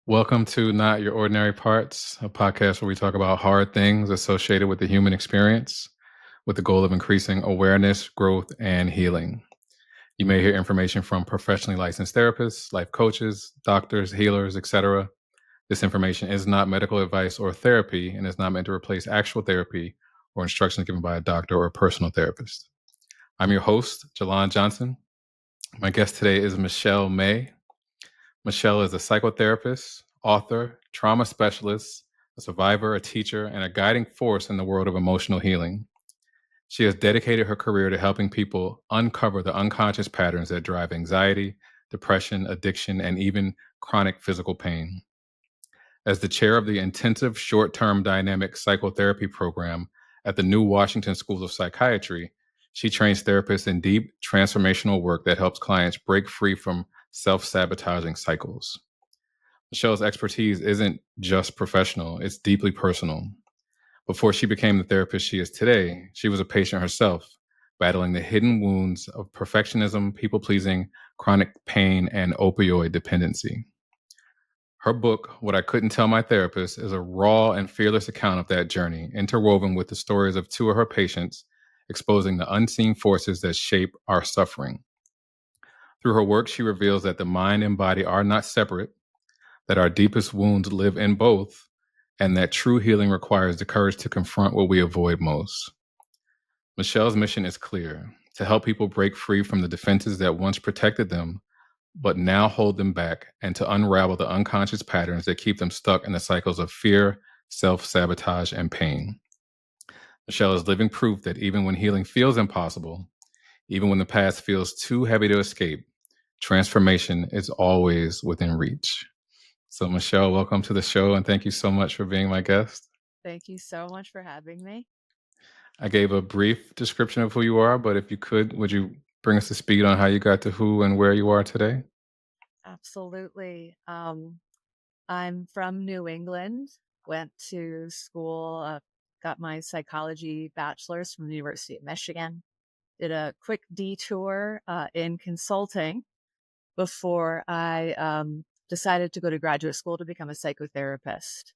Welcome to Not Your Ordinary Parts, a podcast where we talk about hard things associated with the human experience with the goal of increasing awareness, growth, and healing. You may hear information from professionally licensed therapists, life coaches, doctors, healers, etc. This information is not medical advice or therapy and is not meant to replace actual therapy or instructions given by a doctor or a personal therapist. I'm your host, Jalon Johnson. My guest today is Michelle May. Michelle is a psychotherapist, author, trauma specialist, a survivor, a teacher, and a guiding force in the world of emotional healing. She has dedicated her career to helping people uncover the unconscious patterns that drive anxiety, depression, addiction, and even chronic physical pain. As the chair of the intensive short-term dynamic psychotherapy program at the new Washington School of Psychiatry, she trains therapists in deep transformational work that helps clients break free from self-sabotaging cycles. Michelle's expertise isn't just professional, it's deeply personal. Before she became the therapist she is today, she was a patient herself, battling the hidden wounds of perfectionism, people-pleasing, chronic pain, and opioid dependency. Her book, What I Couldn't Tell My Therapist, is a raw and fearless account of that journey, interwoven with the stories of two of her patients, exposing the unseen forces that shape our suffering. Through her work, she reveals that the mind and body are not separate, that our deepest wounds live in both, and that true healing requires the courage to confront what we avoid most. Michelle's mission is clear: to help people break free from the defenses that once protected them, but now hold them back, and to unravel the unconscious patterns that keep them stuck in the cycles of fear, self-sabotage, and pain. Michelle is living proof that even when healing feels impossible, even when the past feels too heavy to escape, transformation is always within reach. So, Michelle, welcome to the show, and thank you so much for being my guest. Thank you so much for having me. I gave a brief description of who you are, but if you could, would you bring us to speed on how you got to who and where you are today? Absolutely. I'm from New England, went to school, got my psychology bachelor's from the University of Michigan, did a quick detour in consulting before I decided to go to graduate school to become a psychotherapist.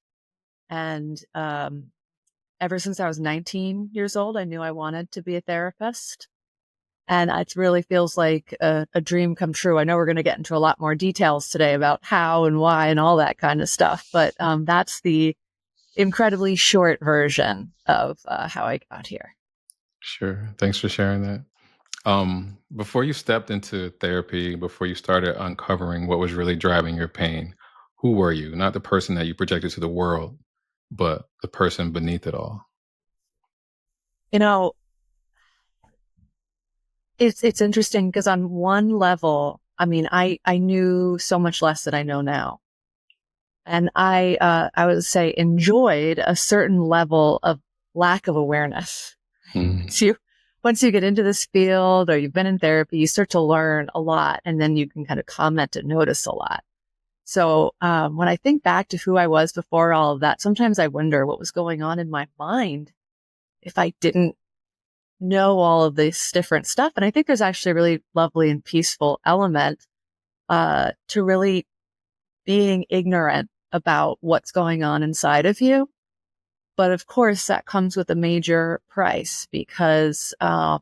And ever since I was 19 years old, I knew I wanted to be a therapist. And it really feels like a dream come true. I know we're going to get into a lot more details today about how and why and all that kind of stuff. But that's the incredibly short version of how I got here. Sure. Thanks for sharing that. Before you stepped into therapy, before you started uncovering what was really driving your pain, who were you? Not the person that you projected to the world, but the person beneath it all. You know, it's interesting because on one level, I mean, I knew so much less than I know now. And I would say enjoyed a certain level of lack of awareness. Mm. So once you get into this field or you've been in therapy, you start to learn a lot and then you can kind of comment and notice a lot. So when I think back to who I was before all of that, sometimes I wonder what was going on in my mind if I didn't know all of this different stuff. And I think there's actually a really lovely and peaceful element to really being ignorant about what's going on inside of you. But of course, that comes with a major price because, who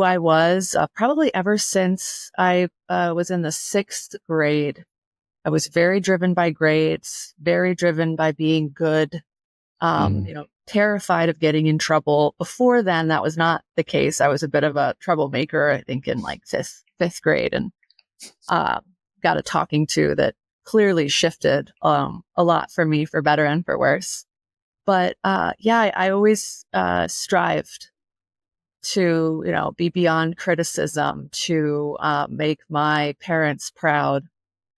I was probably ever since I was in the sixth grade. I was very driven by grades, very driven by being good, terrified of getting in trouble. Before then, that was not the case. I was a bit of a troublemaker, I think, in like fifth grade, and got a talking to that clearly shifted a lot for me, for better and for worse. But I always strived to, be beyond criticism, to make my parents proud.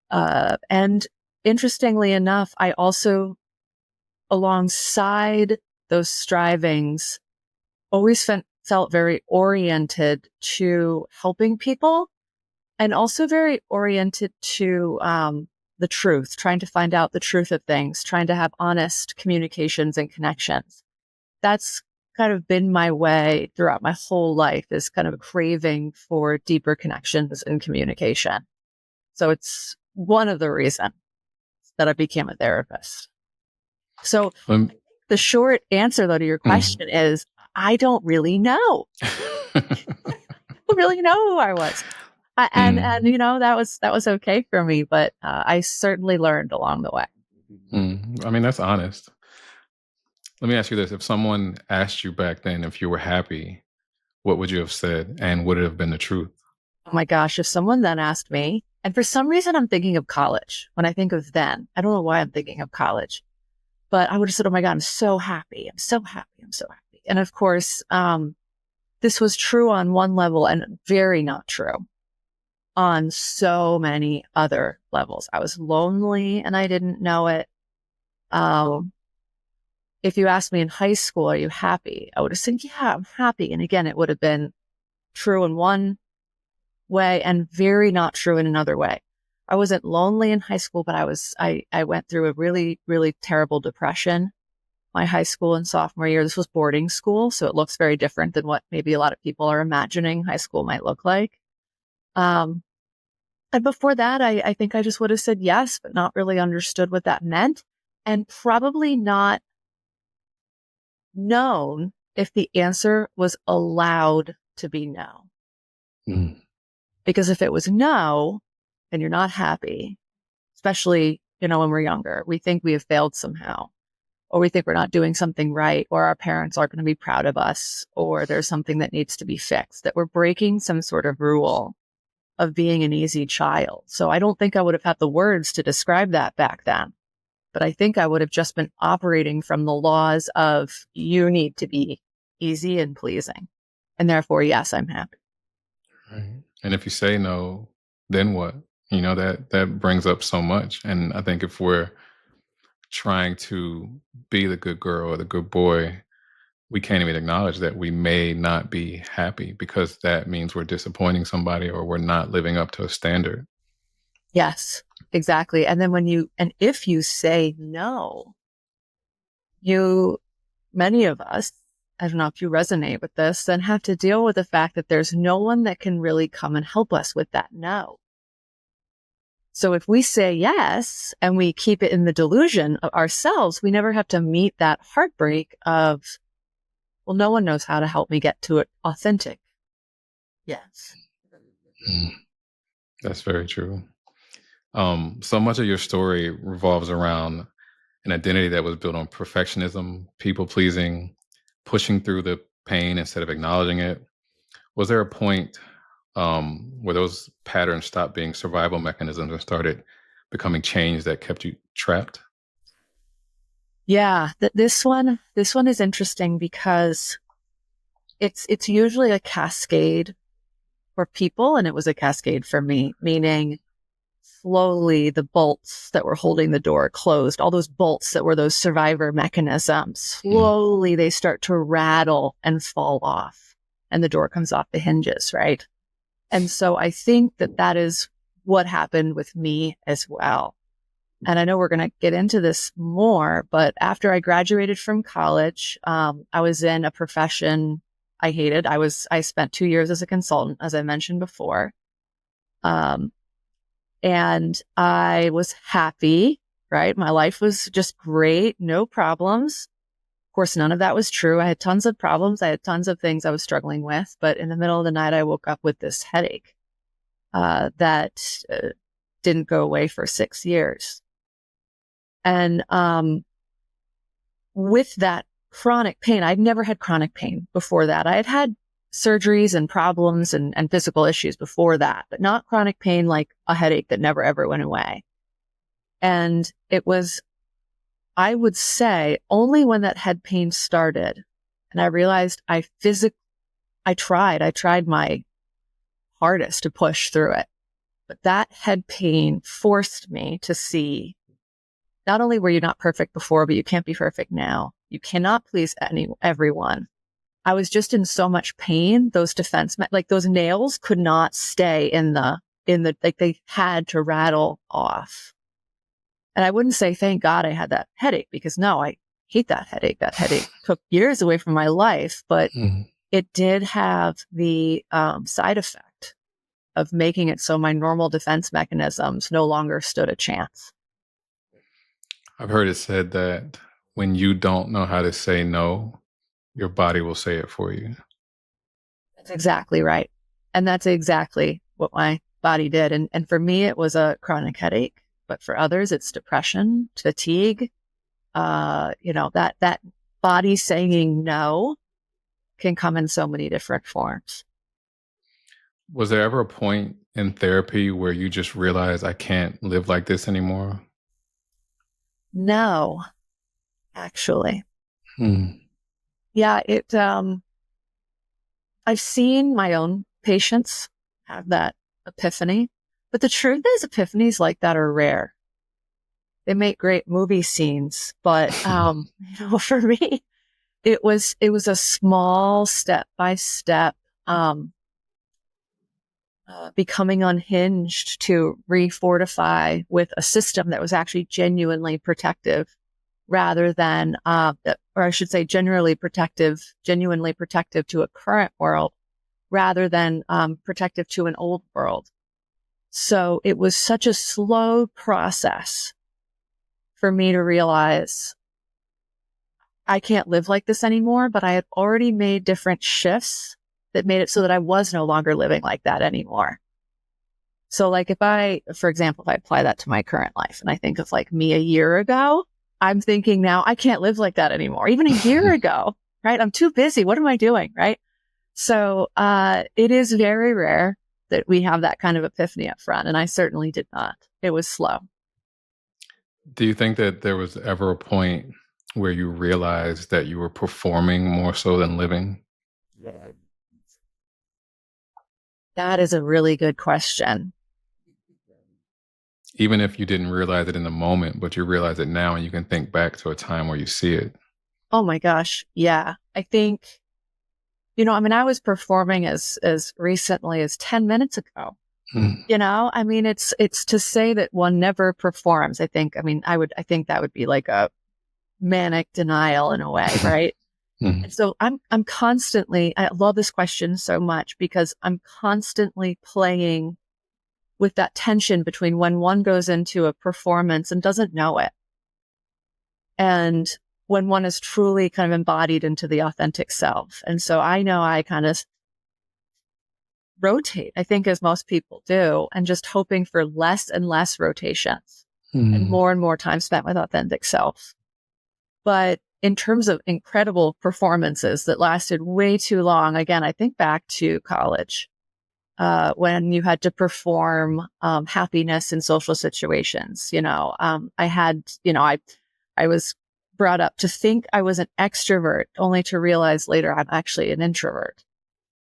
And interestingly enough, I also, alongside those strivings, always felt very oriented to helping people and also very oriented to the truth, trying to find out the truth of things, trying to have honest communications and connections. That's kind of been my way throughout my whole life, is kind of a craving for deeper connections and communication. So it's one of the reasons. that I became a therapist. So Um, the short answer, though, to your question is, I don't really know. I don't really know who I was. And that was okay for me, but I certainly learned along the way. I mean, that's honest. Let me ask you this. If someone asked you back then if you were happy, what would you have said? And would it have been the truth? Oh my gosh, if someone then asked me, and for some reason I'm thinking of college when I think of then. I don't know why I'm thinking of college, but I would have said, oh my God, I'm so happy. I'm so happy. I'm so happy. And of course, this was true on one level and very not true on so many other levels. I was lonely and I didn't know it. If you asked me in high school, are you happy? I would have said, yeah, I'm happy. And again, it would have been true in one way and very not true in another way. I wasn't lonely in high school, but I went through a really, really terrible depression my high school and sophomore year. This was boarding school, so it looks very different than what maybe a lot of people are imagining high school might look like. And before that, I think I just would have said yes, but not really understood what that meant, and probably not known if the answer was allowed to be no. Mm. Because if it was no, and you're not happy, especially, when we're younger, we think we have failed somehow, or we think we're not doing something right, or our parents aren't going to be proud of us, or there's something that needs to be fixed, that we're breaking some sort of rule of being an easy child. So I don't think I would have had the words to describe that back then. But I think I would have just been operating from the laws of you need to be easy and pleasing. And therefore, yes, I'm happy. Right. And if you say no, then what? That brings up so much. And I think if we're trying to be the good girl or the good boy, we can't even acknowledge that we may not be happy because that means we're disappointing somebody or we're not living up to a standard. Yes, exactly. And then if you say no, many of us, I don't know if you resonate with this, then have to deal with the fact that there's no one that can really come and help us with that no. So if we say yes and we keep it in the delusion of ourselves, we never have to meet that heartbreak of, well, no one knows how to help me get to it authentic. Yes. That's very true. So much of your story revolves around an identity that was built on perfectionism, people pleasing, pushing through the pain instead of acknowledging it. Was there a point where those patterns stopped being survival mechanisms and started becoming chains that kept you trapped? Yeah, this one is interesting because it's usually a cascade for people, and it was a cascade for me, meaning slowly the bolts that were holding the door closed, all those bolts that were those survivor mechanisms, slowly they start to rattle and fall off, and the door comes off the hinges, right? And so I think that is what happened with me as well. And I know we're going to get into this more, but after I graduated from college, I was in a profession I hated. I spent 2 years as a consultant, as I mentioned before. And I was happy, right? My life was just great. No problems. Of course, none of that was true. I had tons of problems. I had tons of things I was struggling with, but in the middle of the night, I woke up with this headache, that didn't go away for 6 years. And, with that chronic pain, I'd never had chronic pain before that. I had had surgeries and problems and physical issues before that, but not chronic pain like a headache that never ever went away. And it was, I would say, only when that head pain started and I realized I tried my hardest to push through it. But that head pain forced me to see not only were you not perfect before, but you can't be perfect now. You cannot please everyone. I was just in so much pain. Those like those nails could not stay in the, like they had to rattle off. And I wouldn't say, thank God I had that headache, because no, I hate that headache. That headache took years away from my life, but it did have the side effect of making it so my normal defense mechanisms no longer stood a chance. I've heard it said that when you don't know how to say no, your body will say it for you. That's exactly right. And that's exactly what my body did. And for me, it was a chronic headache, but for others, it's depression, fatigue. That body saying no can come in so many different forms. Was there ever a point in therapy where you just realized I can't live like this anymore? No, actually. Hmm. Yeah, I've seen my own patients have that epiphany, but the truth is epiphanies like that are rare. They make great movie scenes, but, for me, it was a small step by step, becoming unhinged to refortify with a system that was actually genuinely protective rather than, or I should say genuinely protective to a current world rather than, protective to an old world. So it was such a slow process for me to realize I can't live like this anymore, but I had already made different shifts that made it so that I was no longer living like that anymore. So like for example, if I apply that to my current life and I think of like me a year ago, I'm thinking now I can't live like that anymore. Even a year ago, right? I'm too busy. What am I doing? Right. So, it is very rare that we have that kind of epiphany up front. And I certainly did not. It was slow. Do you think that there was ever a point where you realized that you were performing more so than living? That is a really good question. Even if you didn't realize it in the moment, but you realize it now and you can think back to a time where you see it. Oh my gosh. Yeah. I think, I was performing as recently as 10 minutes ago. Mm. It's to say that one never performs. I think that would be like a manic denial in a way, right? Mm. And so I'm constantly, I love this question so much because I'm constantly playing with that tension between when one goes into a performance and doesn't know it, and when one is truly kind of embodied into the authentic self. And so I know I kind of rotate, I think, as most people do, and just hoping for less and less rotations and Mm. more time spent with authentic self. But in terms of incredible performances that lasted way too long, again, I think back to college, when you had to perform happiness in social situations. I was brought up to think I was an extrovert, only to realize later I'm actually an introvert,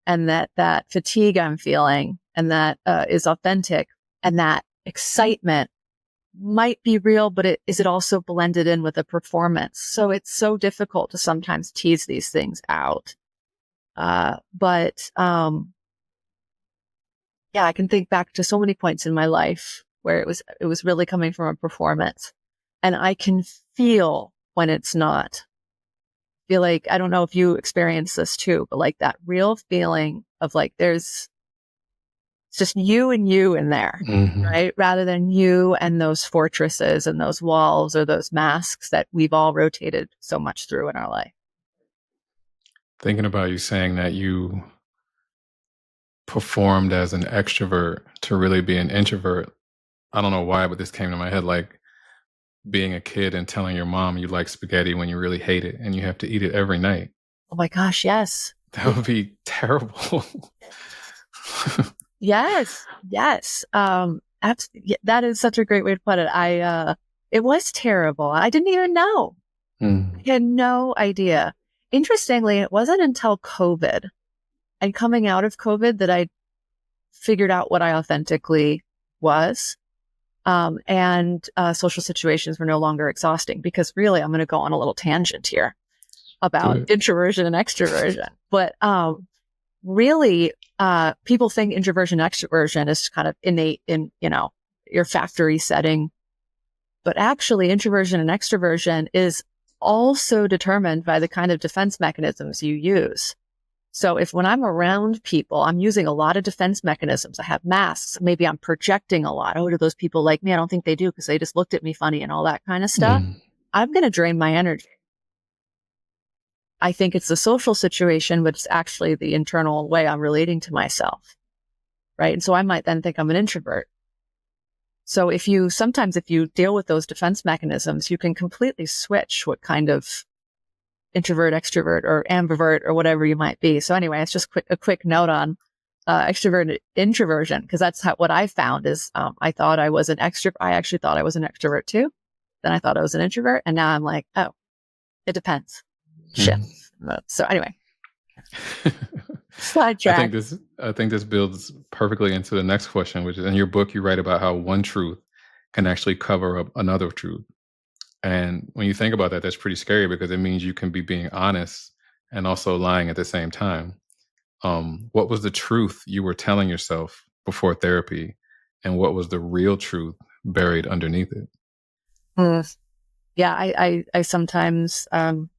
and that fatigue I'm feeling and that is authentic, and that excitement might be real, but is it also blended in with a performance? So it's so difficult to sometimes tease these things out. But yeah, I can think back to so many points in my life where it was really coming from a performance, and I can feel when it's not. Feel like, I don't know if you experience this too, but like that real feeling of like it's just you and you in there, Mhm. right? Rather than you and those fortresses and those walls or those masks that we've all rotated so much through in our life. Thinking about you saying that you performed as an extrovert to really be an introvert. I don't know why, but this came to my head like being a kid and telling your mom you like spaghetti when you really hate it and you have to eat it every night. Oh my gosh, yes. That would be terrible. Yes, yes. That is such a great way to put it. It was terrible. I didn't even know. Mm. I had no idea. Interestingly, it wasn't until COVID and coming out of COVID that I figured out what I authentically was. Social situations were no longer exhausting, because really, I'm going to go on a little tangent here Do about it. introversion and extroversion. But really, people think introversion, extroversion is kind of innate in, your factory setting. But actually, introversion and extroversion is also determined by the kind of defense mechanisms you use. So if when I'm around people, I'm using a lot of defense mechanisms, I have masks, maybe I'm projecting a lot. Oh, do those people like me? I don't think they do because they just looked at me funny and all that kind of stuff. Mm. I'm going to drain my energy. I think it's the social situation, but it's actually the internal way I'm relating to myself. Right. And so I might then think I'm an introvert. So if you deal with those defense mechanisms, you can completely switch what kind of introvert, extrovert, or ambivert, or whatever you might be. So anyway, it's just a quick note on extrovert introversion, because that's what I found is I thought I was an extrovert. I actually thought I was an extrovert too. Then I thought I was an introvert, and now I'm like, oh, it depends. Shit. So anyway, sidetrack. I think this builds perfectly into the next question, which is in your book you write about how one truth can actually cover up another truth. And when you think about that, that's pretty scary because it means you can be being honest and also lying at the same time. What was the truth you were telling yourself before therapy, and what was the real truth buried underneath it? Yeah, I sometimes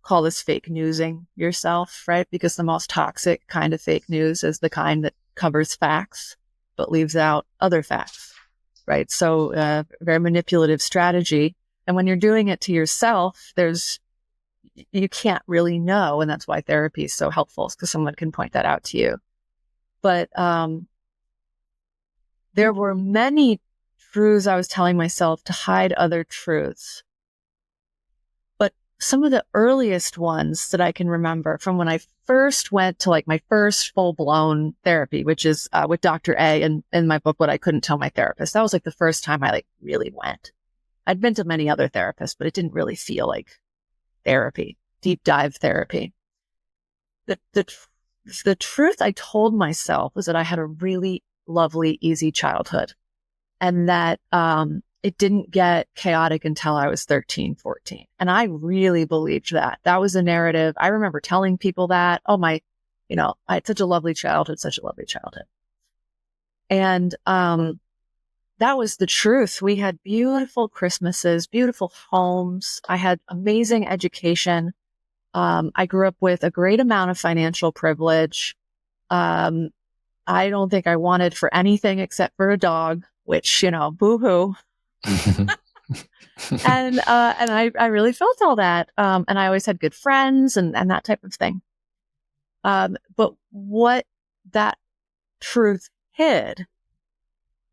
call this fake newsing yourself, right? Because the most toxic kind of fake news is the kind that covers facts but leaves out other facts, right? So very manipulative strategy. And when you're doing it to yourself, you can't really know. And that's why therapy is so helpful, because someone can point that out to you. But there were many truths I was telling myself to hide other truths. But some of the earliest ones that I can remember from when I first went to like my first full-blown therapy, which is with Dr. A in my book, What I Couldn't Tell My Therapist. That was like the first time I like really went. I'd been to many other therapists, but it didn't really feel like therapy, deep dive therapy. The truth I told myself was that I had a really lovely, easy childhood, and that it didn't get chaotic until I was 13, 14. And I really believed that. That was a narrative. I remember telling people that, I had such a lovely childhood, such a lovely childhood. And that was the truth. We had beautiful Christmases, beautiful homes. I had amazing education. I grew up with a great amount of financial privilege. I don't think I wanted for anything except for a dog, which, boo-hoo. And I really felt all that. And I always had good friends and that type of thing. But what that truth hid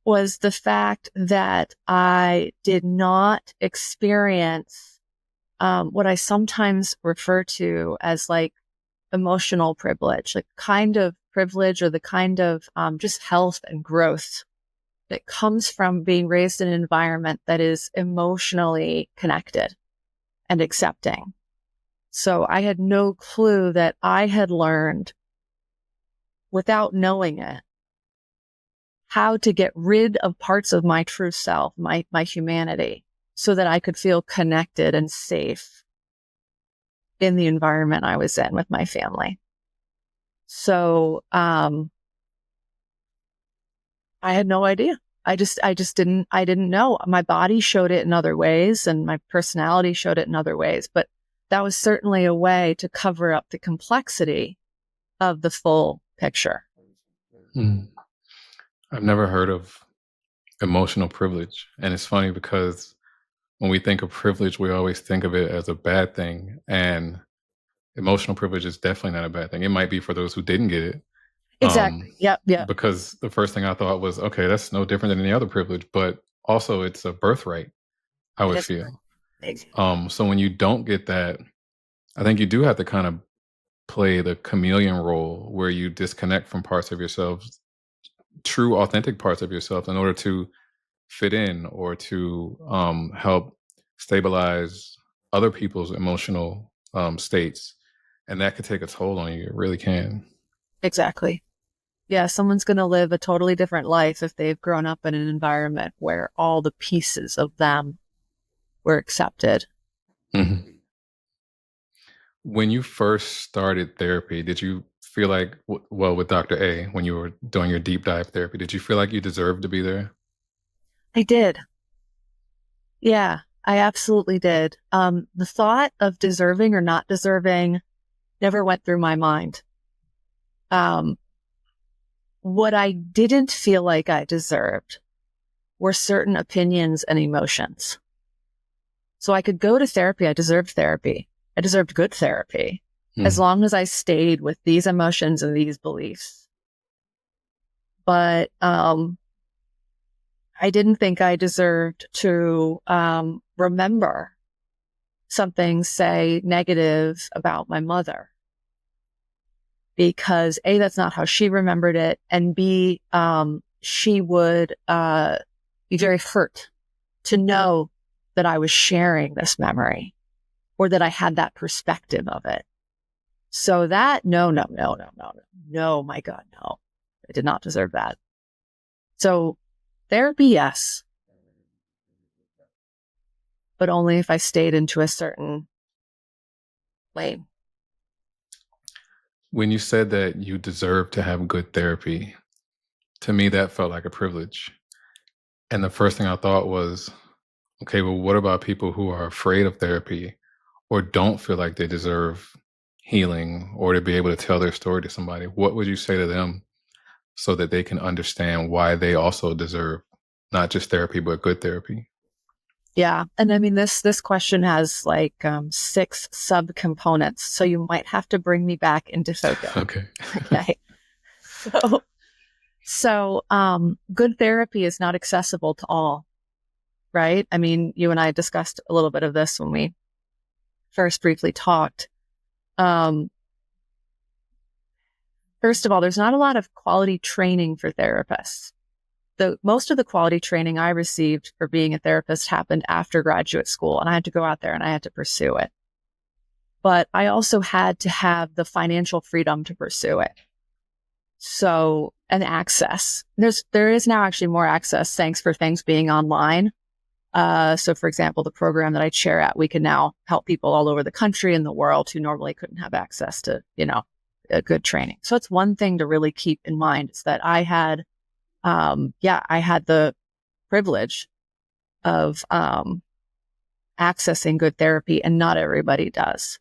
was the fact that I did not experience what I sometimes refer to as like emotional privilege, like kind of privilege or the kind of just health and growth that comes from being raised in an environment that is emotionally connected and accepting. So I had no clue that I had learned, without knowing it, how to get rid of parts of my true self, my humanity, so that I could feel connected and safe in the environment I was in with my family. So I had no idea. I didn't know. My body showed it in other ways and my personality showed it in other ways, but that was certainly a way to cover up the complexity of the full picture. I've never heard of emotional privilege. And it's funny because when we think of privilege, we always think of it as a bad thing. And emotional privilege is definitely not a bad thing. It might be for those who didn't get it. Exactly. Yep. Because the first thing I thought was, okay, that's no different than any other privilege, but also it's a birthright, I would feel. So when you don't get that, I think you do have to kind of play the chameleon role where you disconnect from parts of yourself, true, authentic parts of yourself, in order to fit in or to help stabilize other people's emotional states. And that could take a toll on you. It really can. Exactly. Yeah, someone's going to live a totally different life if they've grown up in an environment where all the pieces of them were accepted. Mm-hmm. When you first started therapy, did you feel like, with Dr. A, when you were doing your deep dive therapy, did you feel like you deserved to be there? I did. Yeah, I absolutely did. The thought of deserving or not deserving never went through my mind. What I didn't feel like I deserved were certain opinions and emotions. So I could go to therapy. I deserved therapy. I deserved good therapy as Mm. long as I stayed with these emotions and these beliefs. But I didn't think I deserved to remember something, say, negative about my mother. Because A, that's not how she remembered it. And B, she would be very hurt to know that I was sharing this memory or that I had that perspective of it. So that, no, my God, no. I did not deserve that. So therapy, yes, but only if I stayed into a certain lane. When you said that you deserve to have good therapy, to me, that felt like a privilege. And the first thing I thought was, okay, well, what about people who are afraid of therapy or don't feel like they deserve healing or to be able to tell their story to somebody? What would you say to them so that they can understand why they also deserve not just therapy, but good therapy? Yeah. And I mean, this question has like 6 subcomponents. So you might have to bring me back into focus. Okay. Okay. So good therapy is not accessible to all, right? I mean, you and I discussed a little bit of this when we first briefly talked. First of all, there's not a lot of quality training for therapists. Most of the quality training I received for being a therapist happened after graduate school, and I had to go out there and I had to pursue it. But I also had to have the financial freedom to pursue it. So, and access. There is now actually more access thanks for things being online. So for example, the program that I chair at, we can now help people all over the country and the world who normally couldn't have access to, a good training. So it's one thing to really keep in mind is that I had the privilege of accessing good therapy, and not everybody does.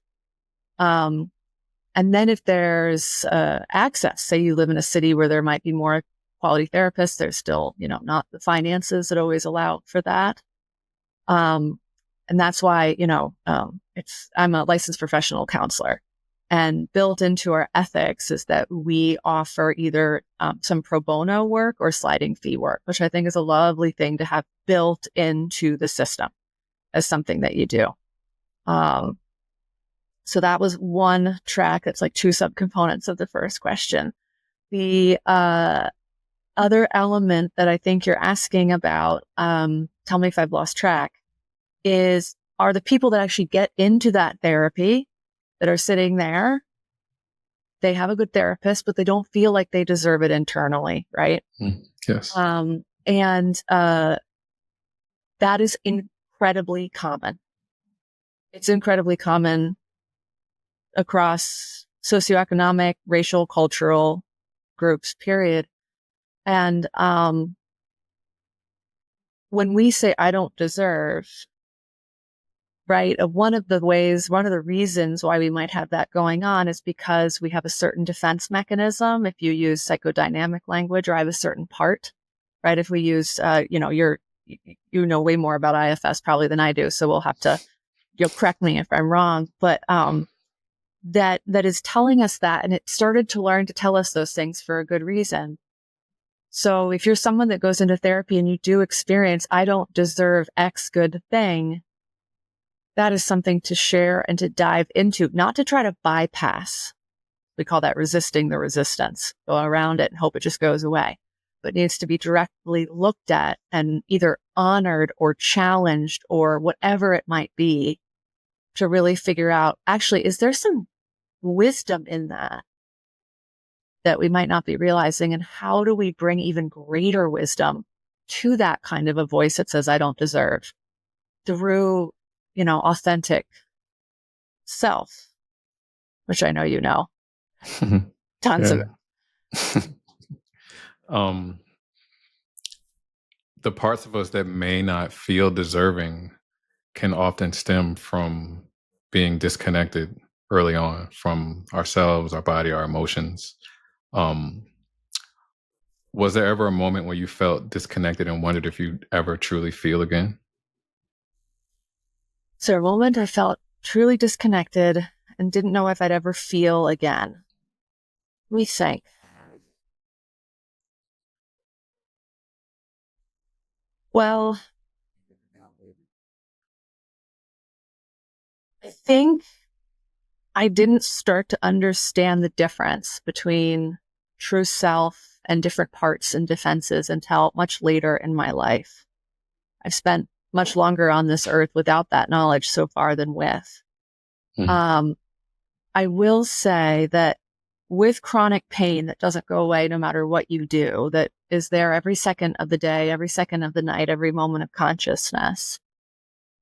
And then if there's access, say you live in a city where there might be more quality therapists, there's still, not the finances that always allow for that. And that's why, I'm a licensed professional counselor, and built into our ethics is that we offer either some pro bono work or sliding fee work, which I think is a lovely thing to have built into the system as something that you do. So that was one track. That's like 2 subcomponents of the first question. The other element that I think you're asking about, tell me if I've lost track, are the people that actually get into that therapy that are sitting there, they have a good therapist, but they don't feel like they deserve it internally, right? Yes. And that is incredibly common. It's incredibly common across socioeconomic, racial, cultural groups, period. And when we say, I don't deserve, right, one of the reasons why we might have that going on is because we have a certain defense mechanism. If you use psychodynamic language, or I have a certain part, right? If we use, you know way more about IFS probably than I do. So we'll have to, you'll correct me if I'm wrong, but that is telling us that. And it started to learn to tell us those things for a good reason. So if you're someone that goes into therapy and you do experience, I don't deserve X good thing, that is something to share and to dive into, not to try to bypass. We call that resisting the resistance. Go around it and hope it just goes away. But it needs to be directly looked at and either honored or challenged or whatever it might be, to really figure out, actually, is there some wisdom in that we might not be realizing? And how do we bring even greater wisdom to that kind of a voice that says, I don't deserve, through, authentic self, which I know, tons of it. The parts of us that may not feel deserving can often stem from being disconnected early on from ourselves, our body, our emotions. Was there ever a moment where you felt disconnected and wondered if you'd ever truly feel again? So a moment I felt truly disconnected and didn't know if I'd ever feel again. Let me think. Well, I think I didn't start to understand the difference between true self and different parts and defenses until much later in my life. I've spent much longer on this earth without that knowledge so far than with. Mm. Um, I will say that with chronic pain that doesn't go away no matter what you do, that is there every second of the day, every second of the night, every moment of consciousness,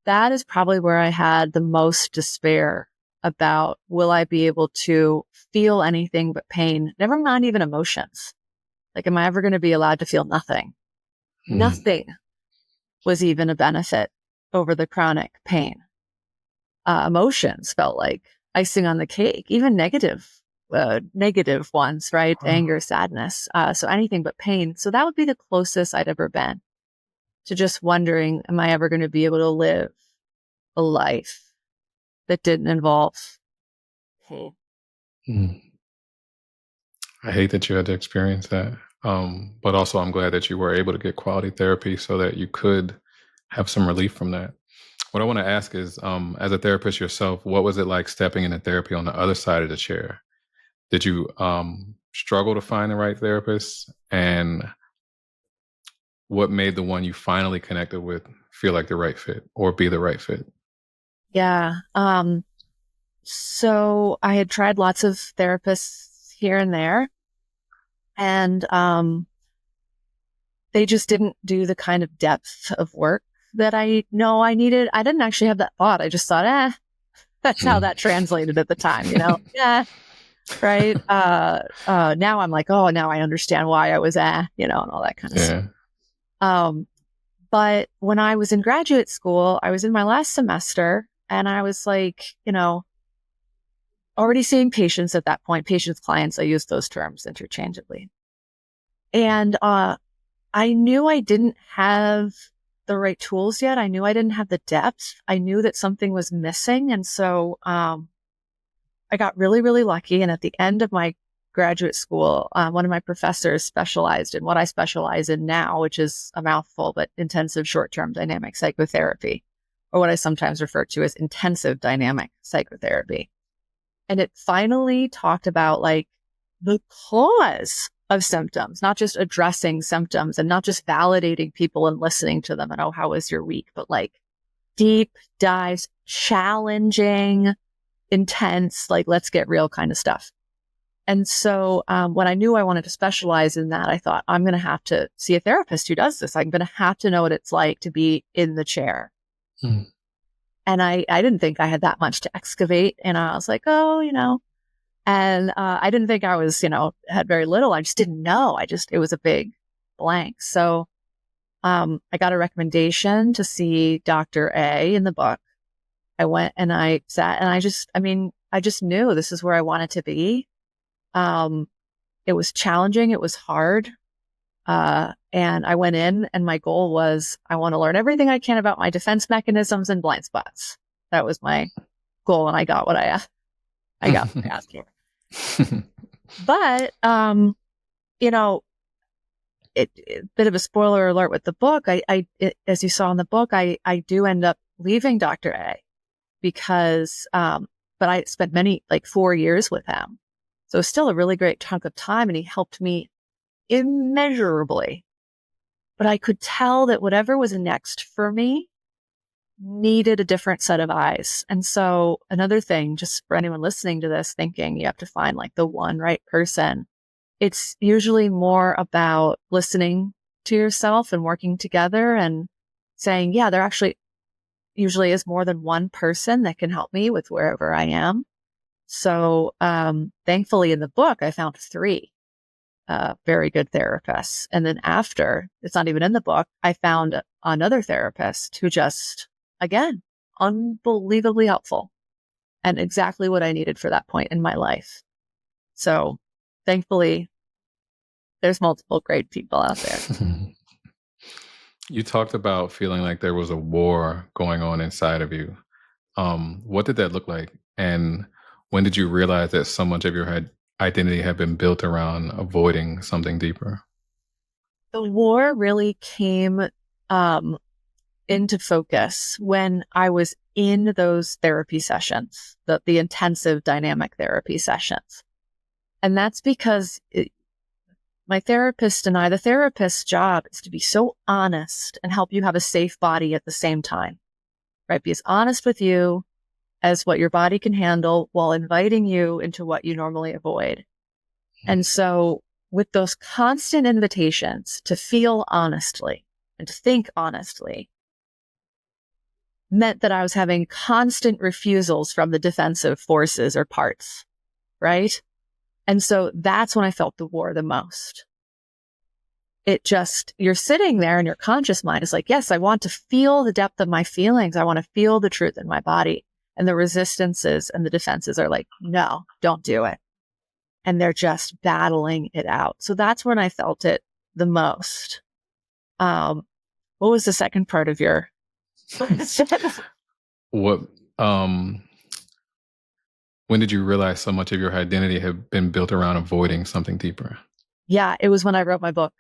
that is probably where I had the most despair about, will I be able to feel anything but pain? Never mind even emotions. Like, am I ever going to be allowed to feel nothing? Mm. Nothing was even a benefit over the chronic pain. Emotions felt like icing on the cake, even negative ones, right? Anger, sadness. So anything but pain. So that would be the closest I'd ever been to just wondering, am I ever going to be able to live a life that didn't involve pain? Mm. I hate that you had to experience that. But also, I'm glad that you were able to get quality therapy so that you could have some relief from that. What I want to ask is, as a therapist yourself, what was it like stepping into therapy on the other side of the chair? Did you struggle to find the right therapist? And what made the one you finally connected with feel like the right fit or be the right fit? Yeah. So I had tried lots of therapists here and there, and they just didn't do the kind of depth of work that I know I needed. I didn't actually have that thought. I just thought, that's how Mm. that translated at the time, Yeah, right. Now I'm like, oh, now I understand why I was, and all that kind of stuff. Yeah. Um, but when I was in graduate school, I was in my last semester, and I was like, already seeing patients at that point, patients, clients. I use those terms interchangeably. And I knew I didn't have the right tools yet. I knew I didn't have the depth. I knew that something was missing. And so I got really, really lucky. And at the end of my graduate school, one of my professors specialized in what I specialize in now, which is a mouthful, but intensive short-term dynamic psychotherapy, or what I sometimes refer to as intensive dynamic psychotherapy. And it finally talked about like the cause of symptoms, not just addressing symptoms and not just validating people and listening to them and, oh, how was your week? But like deep dives, challenging, intense, like let's get real kind of stuff. And so when I knew I wanted to specialize in that, I thought, I'm going to have to see a therapist who does this. I'm going to have to know what it's like to be in the chair. Mm. And I didn't think I had that much to excavate. And I was like, oh, and I didn't think I was, had very little. I just didn't know. it was a big blank. So I got a recommendation to see Dr. A in the book. I went and I sat and I just knew this is where I wanted to be. It was challenging. It was hard. And I went in and my goal was, I want to learn everything I can about my defense mechanisms and blind spots. That was my goal. And I got what I got what I asked for. But, bit of a spoiler alert with the book. As you saw in the book, I do end up leaving Dr. A because, but I spent like 4 years with him. So it's still a really great chunk of time, and he helped me immeasurably. But I could tell that whatever was next for me needed a different set of eyes. And so another thing, just for anyone listening to this, thinking you have to find like the one right person, it's usually more about listening to yourself and working together and saying, yeah, there actually usually is more than one person that can help me with wherever I am. So thankfully in the book, I found 3 very good therapists. And then after, it's not even in the book, I found another therapist who just, again, unbelievably helpful and exactly what I needed for that point in my life. So thankfully, there's multiple great people out there. You talked about feeling like there was a war going on inside of you. What did that look like? And when did you realize that so much of your identity had been built around avoiding something deeper? The war really came into focus when I was in those therapy sessions, the intensive dynamic therapy sessions. And that's because my therapist and the therapist's job is to be so honest and help you have a safe body at the same time, right? Be as honest with you as what your body can handle while inviting you into what you normally avoid. And so with those constant invitations to feel honestly and to think honestly meant that I was having constant refusals from the defensive forces or parts, right? And so that's when I felt the war the most. You're sitting there and your conscious mind is like, yes, I want to feel the depth of my feelings. I want to feel the truth in my body. And the resistances and the defenses are like, no, don't do it. And they're just battling it out. So that's when I felt it the most. What was the second part of your What when did you realize so much of your identity had been built around avoiding something deeper? Yeah, it was when I wrote my book.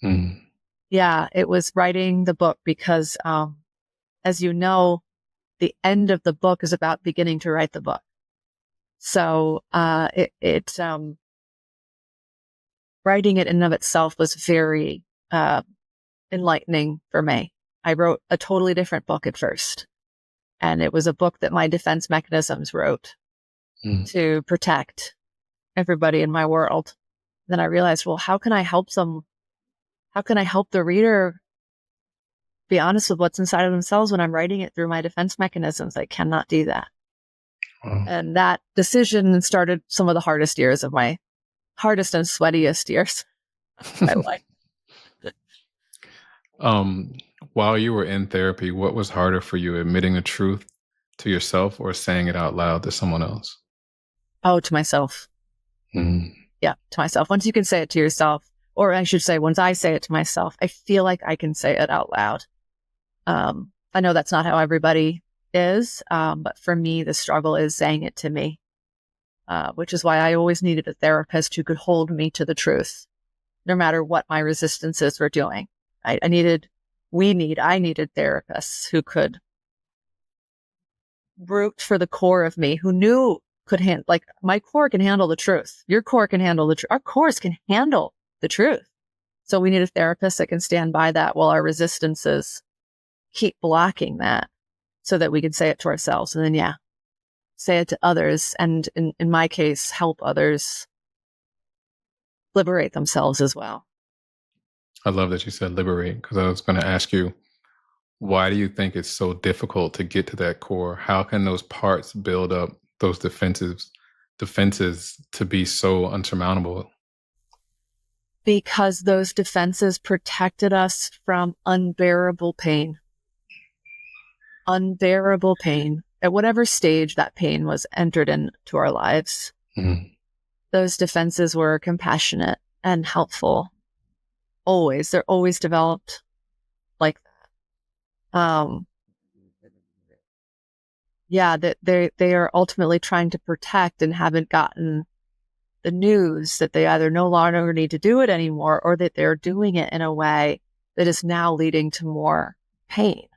Mm. Yeah, it was writing the book because, as you know, the end of the book is about beginning to write the book. So, writing it in and of itself was very, enlightening for me. I wrote a totally different book at first. And it was a book that my defense mechanisms wrote to protect everybody in my world. Then I realized, well, how can I help them? How can I help the reader be honest with what's inside of themselves when I'm writing it through my defense mechanisms? I cannot do that. Wow. And that decision started some of the hardest years of my hardest and sweatiest years of my life. While you were in therapy, what was harder for you, admitting the truth to yourself or saying it out loud to someone else? Oh, to myself. Mm. Yeah, to myself. Once you can say it to yourself, or I should say, once I say it to myself, I feel like I can say it out loud. I know that's not how everybody is, but for me, the struggle is saying it to me, which is why I always needed a therapist who could hold me to the truth, no matter what my resistances were doing. I needed therapists who could root for the core of me, who knew like my core can handle the truth. Your core can handle the truth. Our cores can handle the truth. So we need a therapist that can stand by that while our resistances keep blocking that so that we can say it to ourselves. And then, say it to others. And in my case, help others liberate themselves as well. I love that you said liberate, because I was going to ask you, why do you think it's so difficult to get to that core? How can those parts build up those defenses to be so unsurmountable? Because those defenses protected us from unbearable pain. Unbearable pain. At whatever stage that pain was entered into our lives, those defenses were compassionate and helpful. Always. They're always developed like that. That they are ultimately trying to protect and haven't gotten the news that they either no longer need to do it anymore, or that they're doing it in a way that is now leading to more pain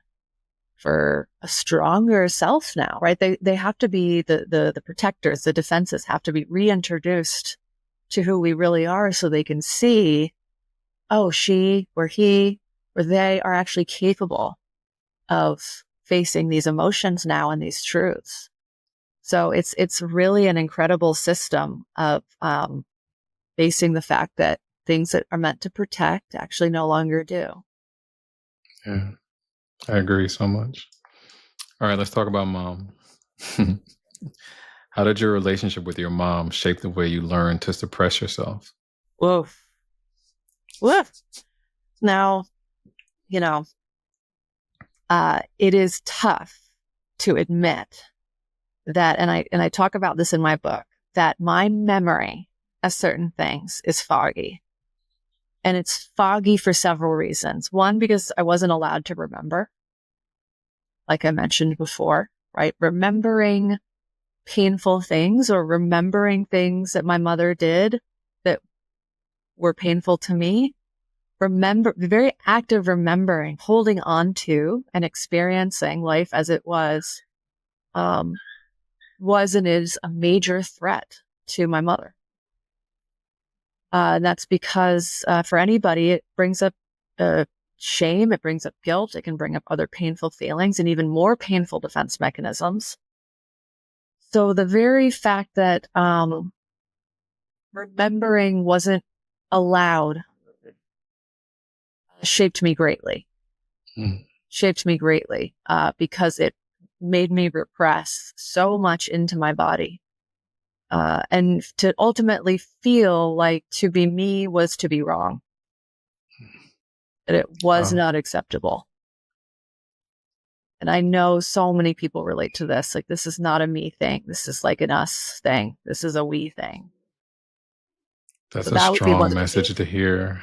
for a stronger self now, right? They have to be the protectors, the defenses have to be reintroduced to who we really are so they can see, oh, she or he or they are actually capable of facing these emotions now and these truths. So it's really an incredible system of facing the fact that things that are meant to protect actually no longer do. Yeah, I agree so much. All right, let's talk about mom. How did your relationship with your mom shape the way you learned to suppress yourself? Whoa. Now, it is tough to admit that, and I talk about this in my book, that my memory of certain things is foggy. And it's foggy for several reasons. One, because I wasn't allowed to remember, like I mentioned before. right? Remembering painful things or remembering things that my mother did that were painful to me. The very act of remembering, holding on to and experiencing life as it was and is a major threat to my mother. And that's because for anybody, it brings up shame, it brings up guilt, it can bring up other painful feelings and even more painful defense mechanisms. So the very fact that remembering wasn't allowed shaped me greatly. Because it made me repress so much into my body. And to ultimately feel like to be me was to be wrong. That it was not acceptable. And I know so many people relate to this. Like, this is not a me thing. This is like an us thing. This is a we thing. That's So a that would be one strong of the message to hear.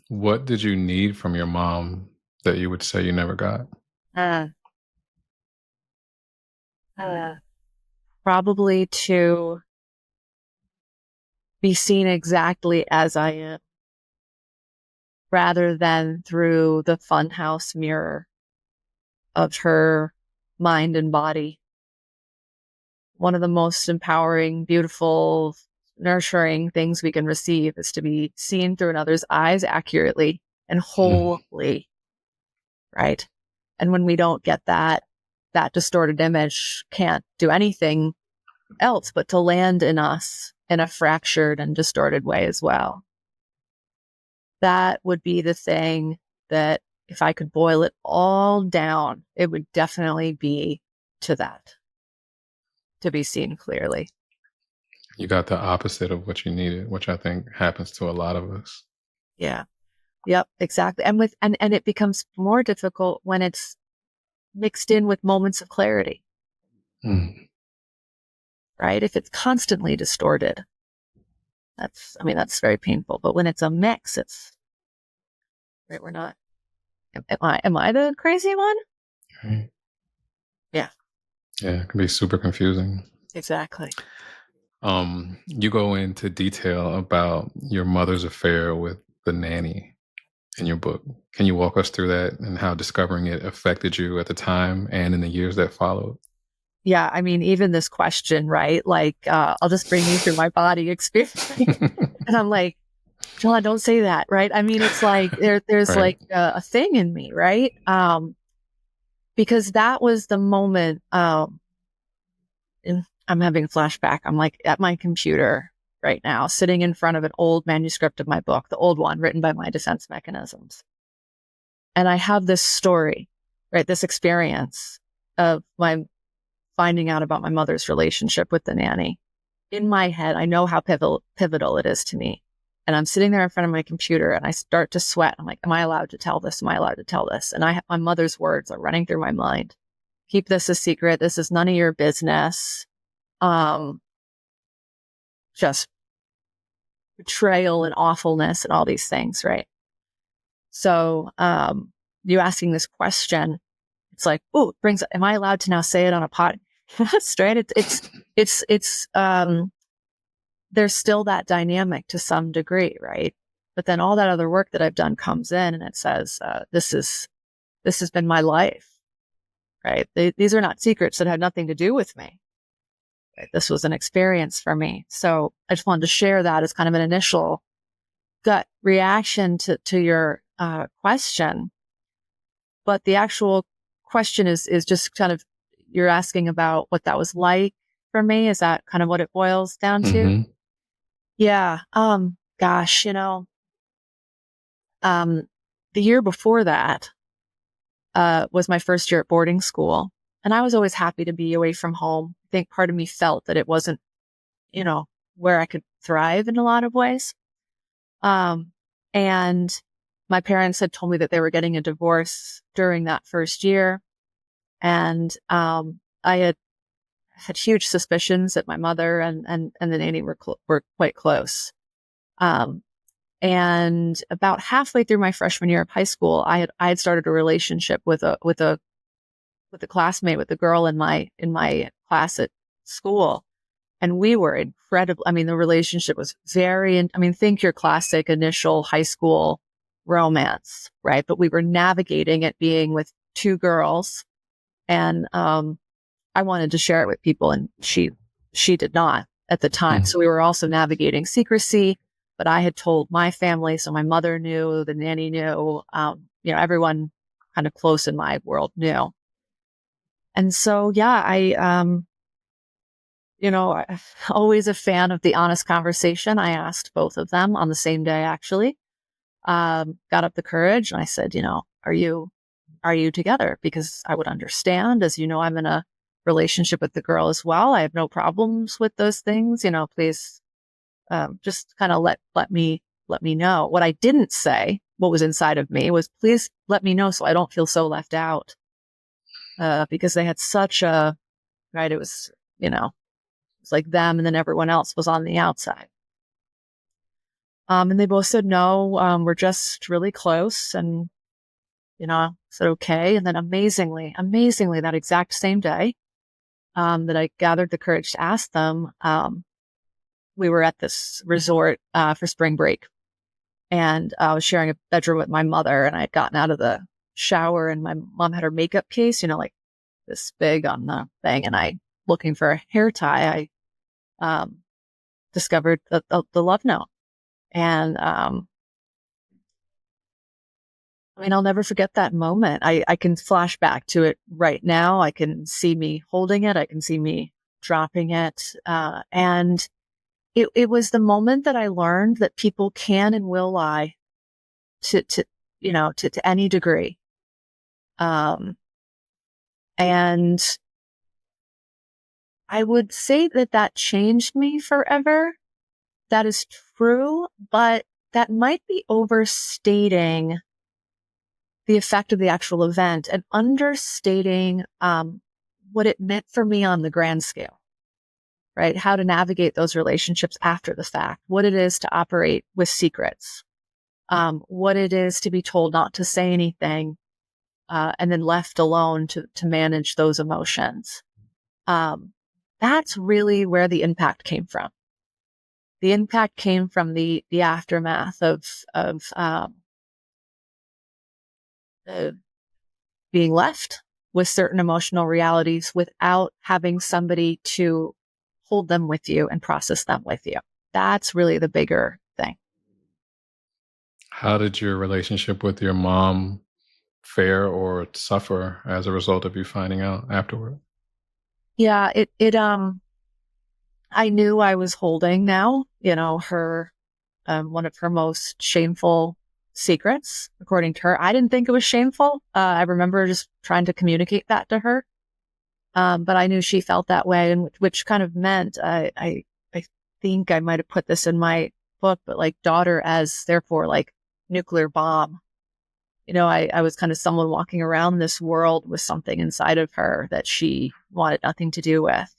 What did you need from your mom that you would say you never got? Probably to be seen exactly as I am, rather than through the funhouse mirror of her mind and body. One of the most empowering, beautiful, nurturing things we can receive is to be seen through another's eyes accurately and wholly, right? And when we don't get that distorted image can't do anything else but to land in us in a fractured and distorted way as well. That would be the thing that, if I could boil it all down, it would definitely be to that, to be seen clearly. You got the opposite of what you needed, which I think happens to a lot of us. Yeah. Yep, exactly. And it becomes more difficult when it's mixed in with moments of clarity. Right? If it's constantly distorted, that's very painful. But when it's a mix, it's right. We're not. Am I the crazy one? Right. Yeah. Yeah, it can be super confusing. Exactly. You go into detail about your mother's affair with the nanny in your book. Can you walk us through that and how discovering it affected you at the time and in the years that followed? Yeah, I mean, even this question, right? Like, I'll just bring you through my body experience. And I'm like, John, don't say that, right? I mean, it's like there's Right. like a thing in me, right? Because that was the moment. And I'm having a flashback. I'm like at my computer right now, sitting in front of an old manuscript of my book, the old one written by my defense mechanisms. And I have this story, right? This experience of my finding out about my mother's relationship with the nanny. In my head, I know how pivotal it is to me. And I'm sitting there in front of my computer and I start to sweat. I'm like, am I allowed to tell this? Am I allowed to tell this? And my mother's words are running through my mind. Keep this a secret. This is none of your business. Just betrayal and awfulness and all these things, right? So, you asking this question, it's like, oh, it brings, am I allowed to now say it on a podcast, right? It's there's still that dynamic to some degree, right? But then all that other work that I've done comes in and it says, this has been my life, right? These are not secrets that had nothing to do with me. Right? This was an experience for me. So I just wanted to share that as kind of an initial gut reaction to your question. But the actual question is just kind of, you're asking about what that was like for me. Is that kind of what it boils down to? Yeah. Gosh, the year before that, was my first year at boarding school. And I was always happy to be away from home. I think part of me felt that it wasn't, where I could thrive in a lot of ways. And my parents had told me that they were getting a divorce during that first year. And, I had huge suspicions that my mother and the nanny were quite close. And about halfway through my freshman year of high school, I had started a relationship with a with a classmate, with the girl in my class at school. And we were incredible. I mean, the relationship was think your classic initial high school romance, right? But we were navigating it being with two girls. And I wanted to share it with people, and she did not at the time. So we were also navigating secrecy, but I had told my family. So my mother knew, the nanny knew, everyone kind of close in my world knew. And so, yeah, I'm always a fan of the honest conversation. I asked both of them on the same day, actually, got up the courage, and I said, are you together? Because I would understand, as you know, I'm in a relationship with the girl as well. I have no problems with those things. Please, just kind of let me know. What I didn't say, what was inside of me, was please let me know so I don't feel so left out. Because they had such a, right, it was, it's like them, and then everyone else was on the outside. And they both said, no, we're just really close. And, I said, okay. And then amazingly, that exact same day, that I gathered the courage to ask them, we were at this resort, for spring break, and I was sharing a bedroom with my mother, and I had gotten out of the shower, and my mom had her makeup case, like this big on the thing. And looking for a hair tie, I discovered the love note. And I'll never forget that moment. I can flash back to it right now. I can see me holding it. I can see me dropping it. And it was the moment that I learned that people can and will lie to any degree. And I would say that changed me forever. That is true, but that might be overstating the effect of the actual event and understating what it meant for me on the grand scale, right? How to navigate those relationships after the fact, what it is to operate with secrets, what it is to be told not to say anything, and then left alone to manage those emotions. That's really where the impact came from. The impact came from the aftermath of being left with certain emotional realities without having somebody to hold them with you and process them with you. That's really the bigger thing. How did your relationship with your mom fare or suffer as a result of you finding out afterward? Yeah, I knew I was holding now, her, one of her most shameful secrets, according to her. I didn't think it was shameful. I remember just trying to communicate that to her. But I knew she felt that way, and which kind of meant, I think I might have put this in my book, but like daughter as therefore like nuclear bomb. I was kind of someone walking around this world with something inside of her that she wanted nothing to do with.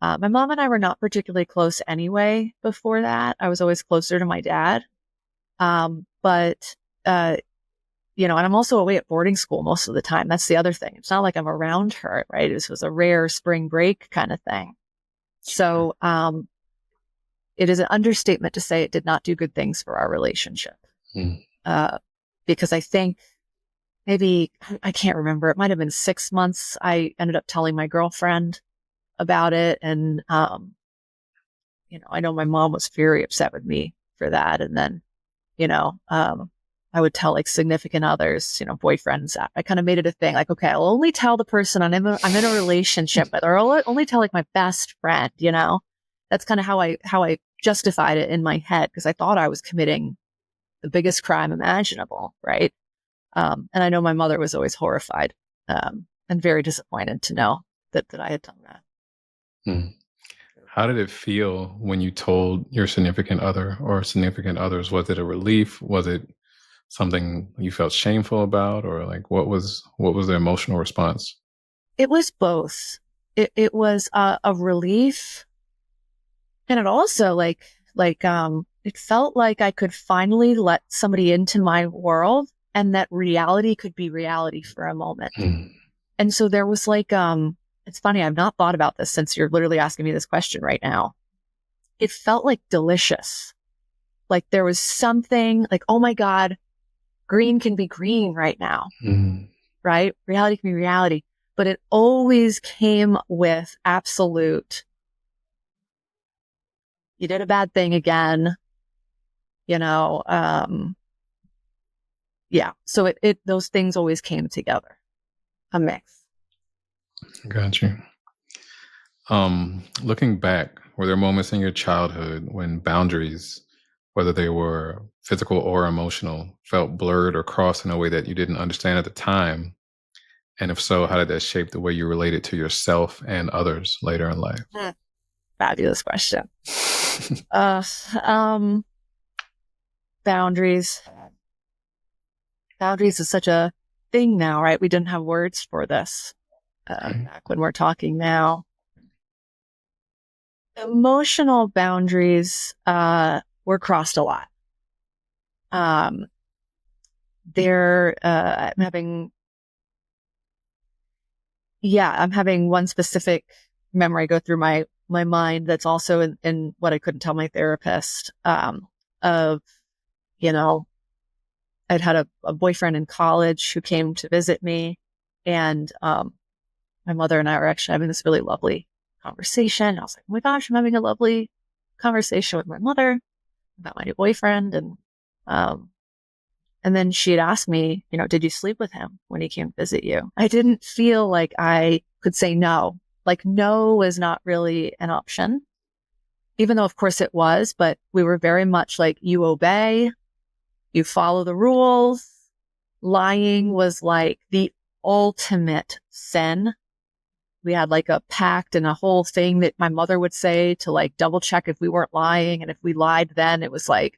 My mom and I were not particularly close anyway before that. I was always closer to my dad. But and I'm also away at boarding school most of the time. That's the other thing. It's not like I'm around her, right? This was a rare spring break kind of thing. So, it is an understatement to say it did not do good things for our relationship. Because I think maybe, I can't remember, it might have been 6 months. I ended up telling my girlfriend about it. And, I know my mom was very upset with me for that. And then, I would tell like significant others, boyfriends. I kind of made it a thing. Like, okay, I'll only tell the person I'm in a relationship with, or I'll only tell like my best friend. That's kind of how I justified it in my head, because I thought I was committing the biggest crime imaginable, right? And I know my mother was always horrified, and very disappointed to know that I had done that. How did it feel when you told your significant other or significant others? Was it a relief? Was it something you felt shameful about, or like what was the emotional response? It was both. It was a relief, and it also it felt like I could finally let somebody into my world, and that reality could be reality for a moment. And so there was like, it's funny, I've not thought about this since you're literally asking me this question right now. It felt like delicious. Like there was something like, oh my God, green can be green right now, right? Reality can be reality. But it always came with absolute, you did a bad thing again, yeah. So those things always came together, a mix. Got you. Looking back, were there moments in your childhood when boundaries, whether they were physical or emotional, felt blurred or crossed in a way that you didn't understand at the time? And if so, how did that shape the way you related to yourself and others later in life? Fabulous question. Boundaries. Boundaries is such a thing now, right? We didn't have words for this back when we're talking now. Emotional boundaries were crossed a lot. I'm having one specific memory go through my mind that's also in what I couldn't tell my therapist, of, I'd had a boyfriend in college who came to visit me, and my mother and I were actually having this really lovely conversation. I was like, oh my gosh, I'm having a lovely conversation with my mother about my new boyfriend. And then she had asked me, did you sleep with him when he came to visit you? I didn't feel like I could say no. Like no was not really an option, even though of course it was, but we were very much like, you obey, you follow the rules. Lying was like the ultimate sin. We had like a pact and a whole thing that my mother would say to like double check if we weren't lying. And if we lied, then it was like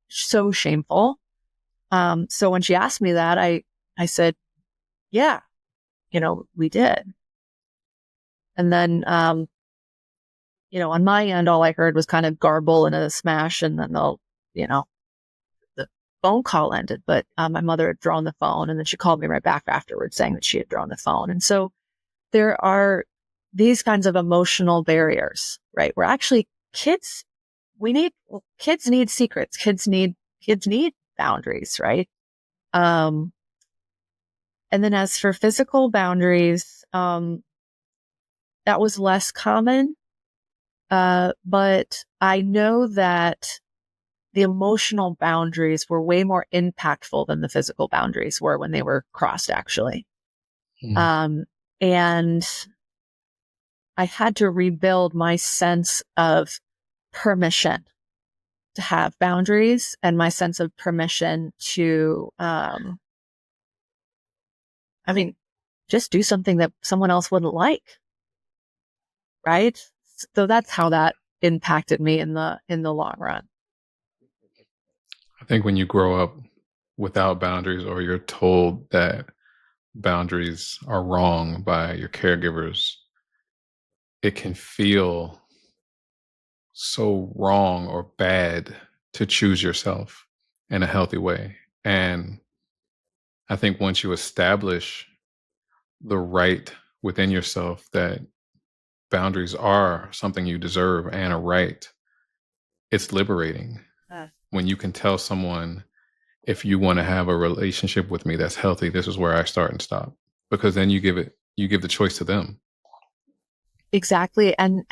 so shameful. So when she asked me that, I said, yeah, we did. And then, on my end, all I heard was kind of garble and a smash, and then the phone call ended. But my mother had drawn the phone, and then she called me right back afterwards saying that she had drawn the phone. And so there are these kinds of emotional barriers, right? Where actually kids need secrets. Kids need boundaries, right? And then as for physical boundaries, that was less common. But I know that the emotional boundaries were way more impactful than the physical boundaries were when they were crossed, actually. And I had to rebuild my sense of permission to have boundaries and my sense of permission to, just do something that someone else wouldn't like. Right. So that's how that impacted me in the long run. I think when you grow up without boundaries, or you're told that boundaries are wrong by your caregivers, it can feel so wrong or bad to choose yourself in a healthy way. And I think once you establish the right within yourself that boundaries are something you deserve and a right, it's liberating when you can tell someone, if you want to have a relationship with me that's healthy, this is where I start and stop. Because then you give the choice to them. Exactly. And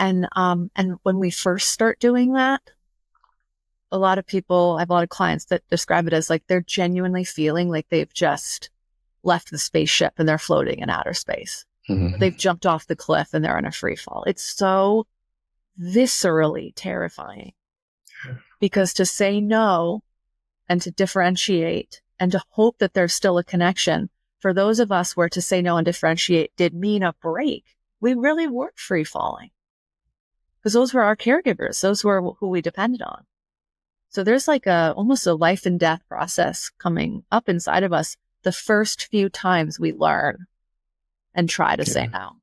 when we first start doing that, a lot of people, I have a lot of clients that describe it as like they're genuinely feeling like they've just left the spaceship and they're floating in outer space. Mm-hmm. They've jumped off the cliff and they're in a free fall. It's so viscerally terrifying, because to say no and to differentiate and to hope that there's still a connection, for those of us where to say no and differentiate did mean a break, we really weren't free falling, because those were our caregivers. Those were who we depended on. So there's like almost a life and death process coming up inside of us the first few times we learn and try to say no.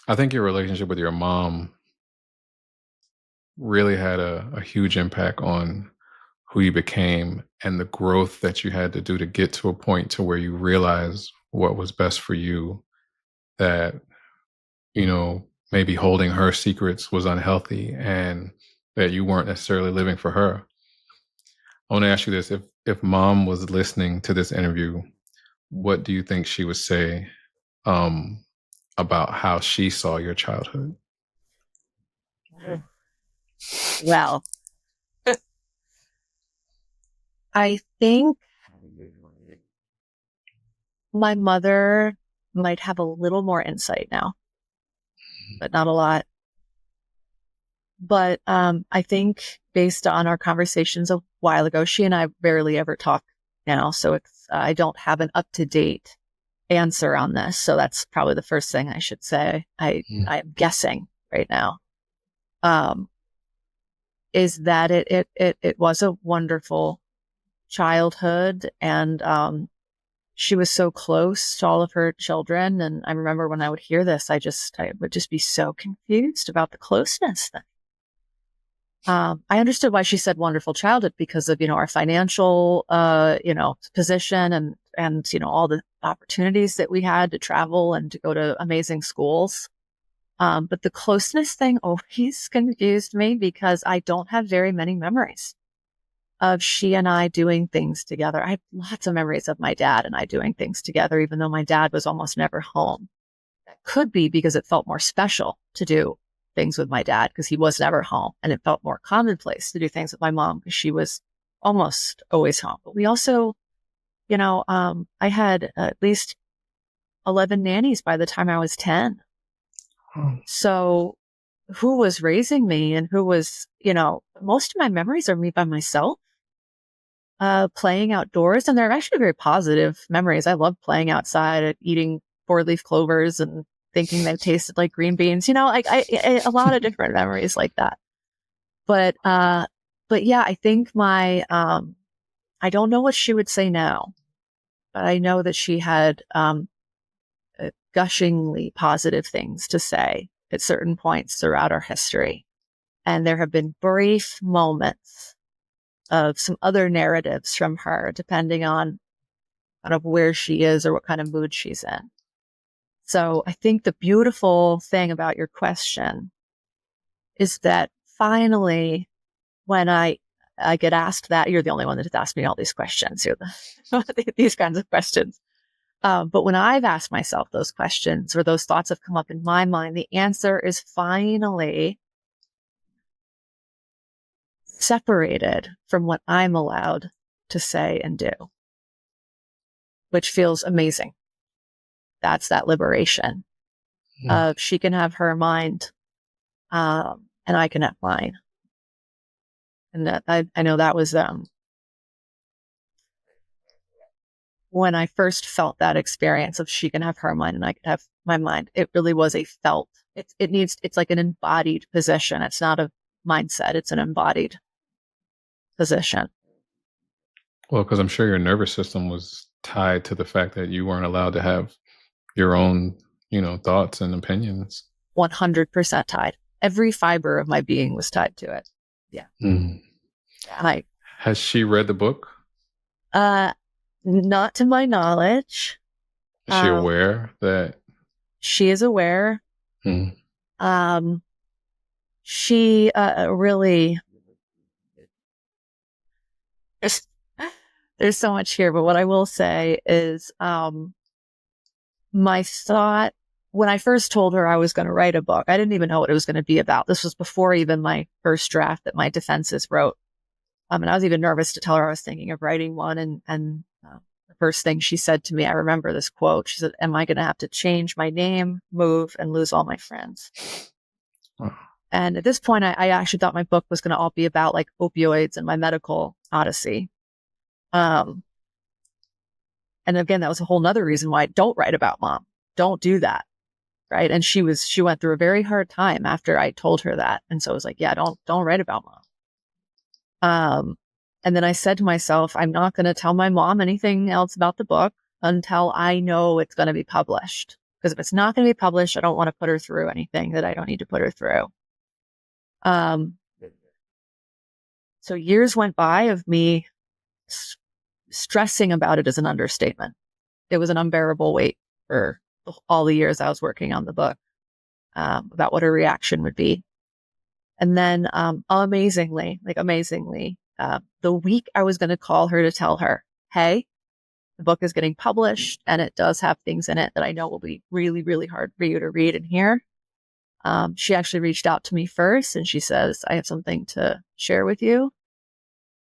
I think your relationship with your mom really had a huge impact on who you became and the growth that you had to do to get to a point to where you realize what was best for you, that, maybe holding her secrets was unhealthy and that you weren't necessarily living for her. I want to ask you this. If mom was listening to this interview, what do you think she would say um, about how she saw your childhood? Well, I think my mother might have a little more insight now, but not a lot. But I think based on our conversations a while ago, she and I barely ever talk now. So I don't have an up-to-date answer on this. So that's probably the first thing I should say. I'm guessing right now. Is that it was a wonderful childhood, and she was so close to all of her children. And I remember when I would hear this, I would just be so confused about the closeness thing. I understood why she said wonderful childhood because of, our financial, position and, all the opportunities that we had to travel and to go to amazing schools. But the closeness thing always confused me because I don't have very many memories of she and I doing things together. I have lots of memories of my dad and I doing things together, even though my dad was almost never home. That could be because it felt more special to do things with my dad because he was never home, and it felt more commonplace to do things with my mom because she was almost always home. But we also, I had at least 11 nannies by the time I was 10. So who was raising me and who was, most of my memories are me by myself, playing outdoors. And they're actually very positive memories. I love playing outside and eating 4-leaf clovers and thinking they tasted like green beans, like a lot of different memories like that. But yeah, I think I don't know what she would say now, but I know that she had, gushingly positive things to say at certain points throughout our history. And there have been brief moments of some other narratives from her, depending on kind of where she is or what kind of mood she's in. So I think the beautiful thing about your question is that finally, when I get asked that, you're the only one that has asked me all these questions, these kinds of questions. But when I've asked myself those questions or those thoughts have come up in my mind, the answer is finally separated from what I'm allowed to say and do, which feels amazing. That's that liberation of she can have her mind, and I can have mine. And that I know that was when I first felt that experience of she can have her mind and I can have my mind. It really was a felt. It's like an embodied position. It's not a mindset. It's an embodied position. Well, because I'm sure your nervous system was tied to the fact that you weren't allowed to have your own, thoughts and opinions. 100% tied. Every fiber of my being was tied to it. Yeah. Mm. And Has she read the book? Not to my knowledge. Is she aware that she is aware? She really. There's so much here, but what I will say is, my thought when I first told her I was going to write a book, I didn't even know what it was going to be about. This was before even my first draft that my defenses wrote. And I was even nervous to tell her I was thinking of writing one. And the first thing she said to me, I remember this quote. She said, "Am I going to have to change my name, move, and lose all my friends?" Oh. And at this point, I actually thought my book was going to all be about like opioids and my medical odyssey. And again, that was a whole nother reason why I don't write about mom. Don't do that. Right. And she went through a very hard time after I told her that. And so I was like, yeah, don't write about mom. And then I said to myself, I'm not going to tell my mom anything else about the book until I know it's going to be published. Because if it's not going to be published, I don't want to put her through anything that I don't need to put her through. So years went by of me stressing about it as an understatement. It was an unbearable weight for all the years I was working on the book, about what her reaction would be. And then, amazingly, the week I was going to call her to tell her, hey, the book is getting published and it does have things in it that I know will be really, really hard for you to read and hear. She actually reached out to me first and she says, I have something to share with you.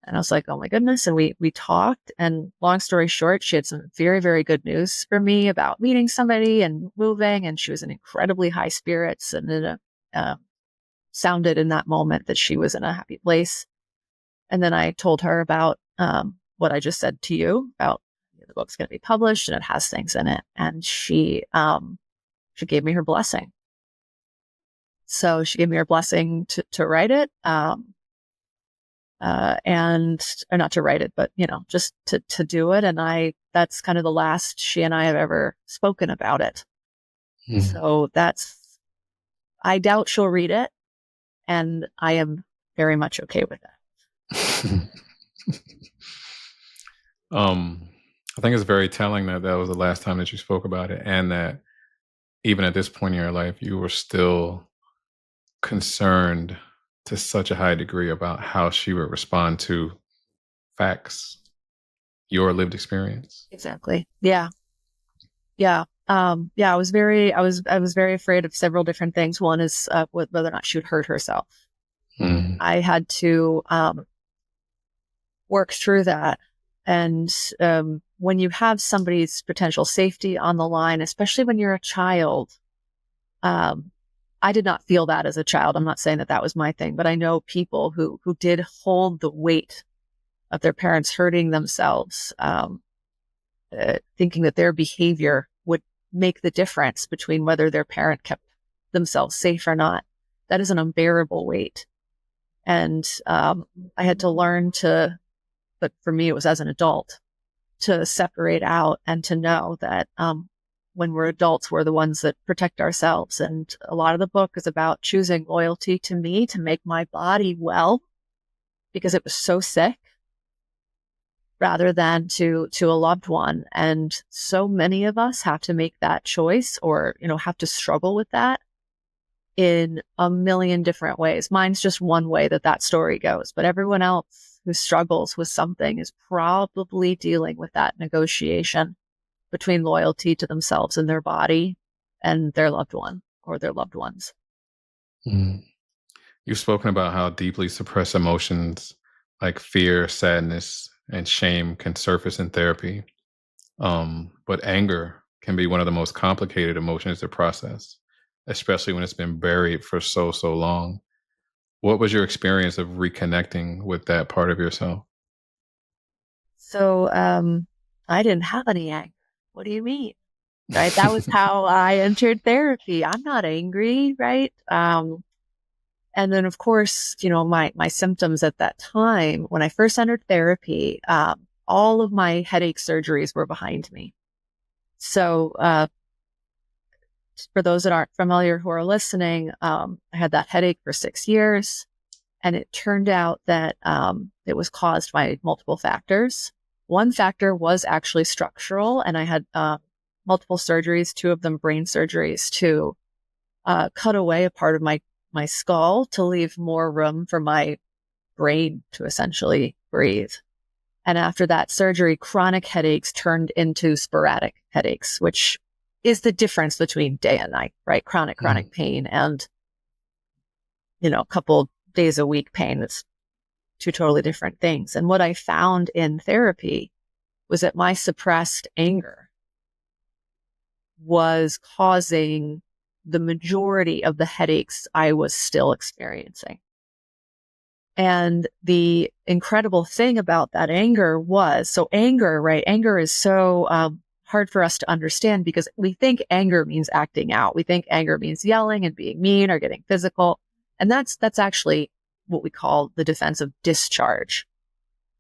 And I was like, oh my goodness. And we talked, and long story short, she had some very, very good news for me about meeting somebody and moving. And she was in incredibly high spirits, and it sounded in that moment that she was in a happy place. And then I told her about what I just said to you about the book's going to be published and it has things in it. And she gave me her blessing. So she gave me her blessing to write it. Or not to write it, but, just to do it. And that's kind of the last she and I have ever spoken about it. So I doubt she'll read it. And I am very much okay with that. I think it's very telling that was the last time that you spoke about it, and that even at this point in your life, you were still concerned to such a high degree about how she would respond to facts, your lived experience. Exactly. Yeah. Yeah. I was very afraid of several different things. One is whether or not she would hurt herself. I had to work through that. And when you have somebody's potential safety on the line, especially when you're a child, I did not feel that as a child. I'm not saying that was my thing, but I know people who did hold the weight of their parents hurting themselves, thinking that their behavior would make the difference between whether their parent kept themselves safe or not. That is an unbearable weight. And I had to learn but for me, it was as an adult, to separate out and to know that when we're adults, we're the ones that protect ourselves. And a lot of the book is about choosing loyalty to me to make my body well, because it was so sick, rather than to a loved one. And so many of us have to make that choice, or, have to struggle with that in a million different ways. Mine's just one way that story goes, but everyone else who struggles with something is probably dealing with that negotiation between loyalty to themselves and their body and their loved one or their loved ones. You've spoken about how deeply suppressed emotions like fear, sadness, and shame can surface in therapy. But anger can be one of the most complicated emotions to process, especially when it's been buried for so long. What was your experience of reconnecting with that part of yourself? So I didn't have any anger. What do you mean? Right? That was how I entered therapy. I'm not angry, right? And then, of course, my symptoms at that time, when I first entered therapy, all of my headache surgeries were behind me. So for those that aren't familiar who are listening, I had that headache for 6 years. And it turned out that it was caused by multiple factors. One factor was actually structural, and I had multiple surgeries, 2 of them brain surgeries, to cut away a part of my skull to leave more room for my brain to essentially breathe. And after that surgery, chronic headaches turned into sporadic headaches, which is the difference between day and night, right? Chronic pain and, a couple days a week pain. It's 2 totally different things. And what I found in therapy was that my suppressed anger was causing the majority of the headaches I was still experiencing. And the incredible thing about that anger was, so anger, right? Anger is so hard for us to understand, because we think anger means acting out. We think anger means yelling and being mean or getting physical. And that's actually what we call the defensive discharge.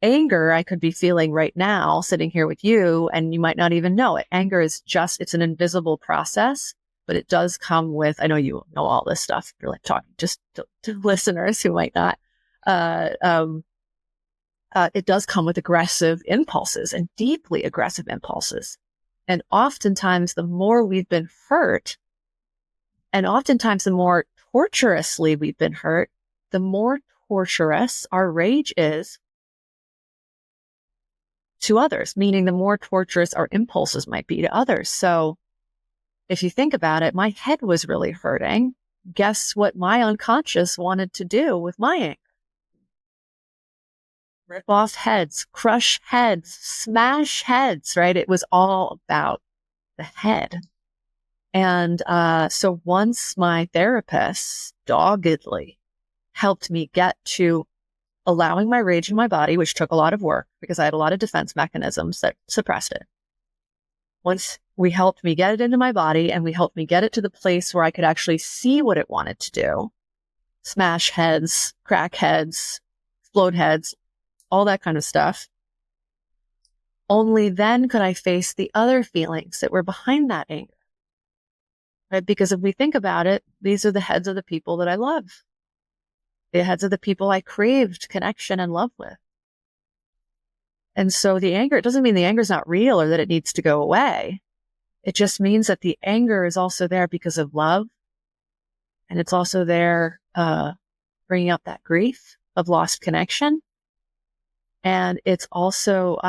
Anger, I could be feeling right now, sitting here with you, and you might not even know it. Anger is it's an invisible process, but it does come with, I know you know all this stuff. You're like talking just to listeners who might not. it does come with aggressive impulses and deeply aggressive impulses. And oftentimes the more we've been hurt, and oftentimes the more torturously we've been hurt, the more torturous our rage is to others, meaning the more torturous our impulses might be to others. So if you think about it, my head was really hurting. Guess what my unconscious wanted to do with my anger? Rip off heads, crush heads, smash heads, right? It was all about the head. And so once my therapist doggedly helped me get to allowing my rage in my body, which took a lot of work because I had a lot of defense mechanisms that suppressed it. Once we helped me get it into my body and we helped me get it to the place where I could actually see what it wanted to do, smash heads, crack heads, explode heads, all that kind of stuff. Only then could I face the other feelings that were behind that anger. Right? Because if we think about it, these are the heads of the people that I love. The heads of the people I craved connection and love with. And so the anger, it doesn't mean the anger is not real or that it needs to go away. It just means that the anger is also there because of love. And it's also there bringing up that grief of lost connection. And it's also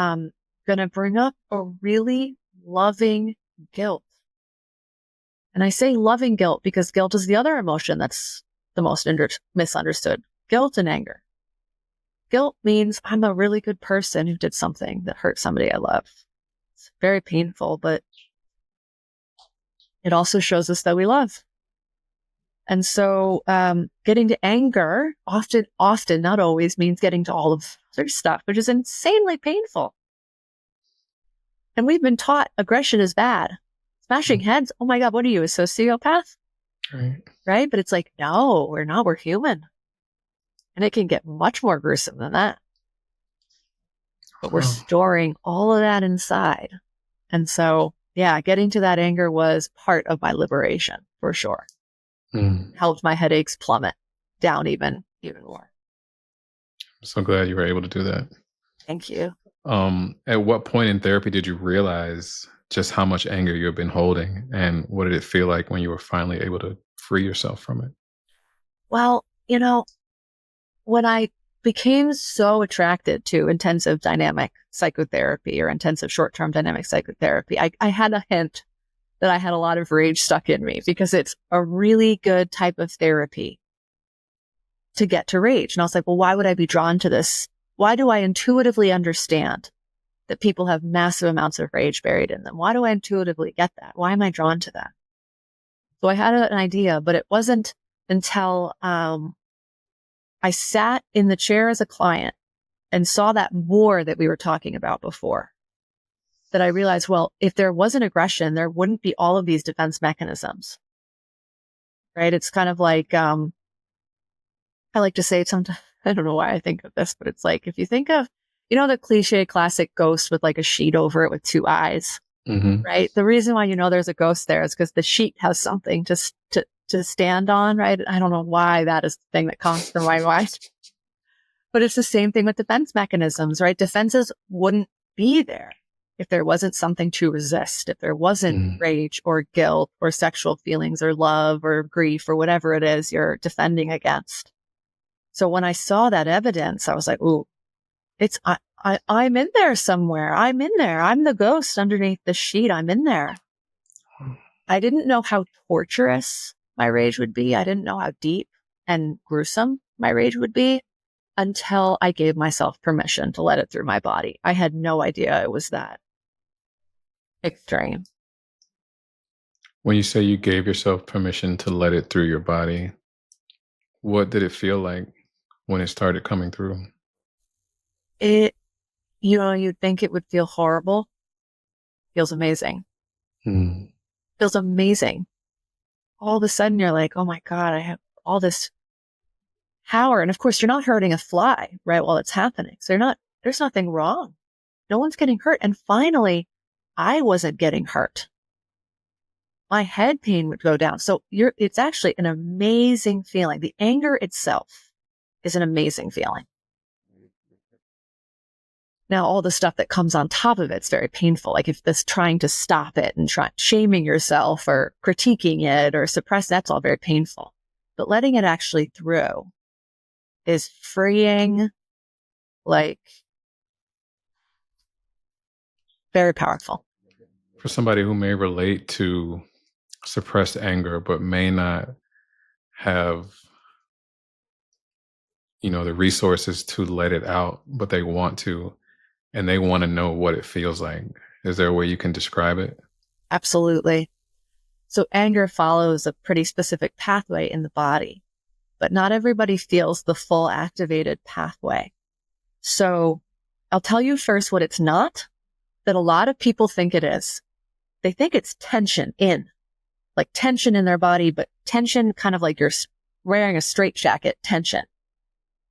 going to bring up a really loving guilt. And I say loving guilt because guilt is the other emotion that's the most misunderstood. Guilt and anger. Guilt means I'm a really good person who did something that hurt somebody I love. It's very painful, but it also shows us that we love. And so getting to anger often, not always, means getting to all of other stuff, which is insanely painful. And we've been taught aggression is bad. Smashing heads, oh my God, what are you, a sociopath? Right? But it's like, no, we're not. We're human. And it can get much more gruesome than that. But we're storing all of that inside. And so, yeah, getting to that anger was part of my liberation, for sure. Helped my headaches plummet down even more. I'm so glad you were able to do that. Thank you. At what point in therapy did you realize just how much anger you had been holding, and what did it feel like when you were finally able to free yourself from it? Well, when I became so attracted to intensive dynamic psychotherapy or intensive short-term dynamic psychotherapy, I had a hint that I had a lot of rage stuck in me because it's a really good type of therapy to get to rage. And I was like, well, why would I be drawn to this? Why do I intuitively understand that people have massive amounts of rage buried in them? Why do I intuitively get that? Why am I drawn to that? So I had an idea, but it wasn't until I sat in the chair as a client and saw that war that we were talking about before, that I realized, well, if there wasn't aggression, there wouldn't be all of these defense mechanisms, right? It's kind of like, I like to say it sometimes, I don't know why I think of this, but it's like, if you think of, the cliche classic ghost with like a sheet over it with two eyes, right? The reason why there's a ghost there is because the sheet has something to stand on, right? I don't know why that is the thing that comes to my mind. But it's the same thing with defense mechanisms, right? Defenses wouldn't be there if there wasn't something to resist, if there wasn't rage or guilt or sexual feelings or love or grief or whatever it is you're defending against. So when I saw that evidence, I was like, ooh, I'm in there somewhere. I'm in there. I'm the ghost underneath the sheet. I'm in there. I didn't know how torturous my rage would be. I didn't know how deep and gruesome my rage would be until I gave myself permission to let it through my body. I had no idea it was that extreme. When you say you gave yourself permission to let it through your body, what did it feel like when it started coming through? You'd think it would feel horrible. Feels amazing. Feels amazing. All of a sudden you're like, oh my God, I have all this power. And of course you're not hurting a fly, right? While it's happening. So there's nothing wrong. No one's getting hurt. And finally, I wasn't getting hurt. My head pain would go down. So it's actually an amazing feeling. The anger itself is an amazing feeling. Now, all the stuff that comes on top of it's very painful. Like if this trying to stop it and shaming yourself or critiquing it or suppress, that's all very painful. But letting it actually through is freeing, like very powerful. For somebody who may relate to suppressed anger, but may not have, the resources to let it out, but they want to, and they want to know what it feels like. Is there a way you can describe it? Absolutely. So anger follows a pretty specific pathway in the body, but not everybody feels the full activated pathway. So I'll tell you first what it's not, that a lot of people think it is. They think it's tension like tension in their body, but tension kind of like you're wearing a straitjacket tension.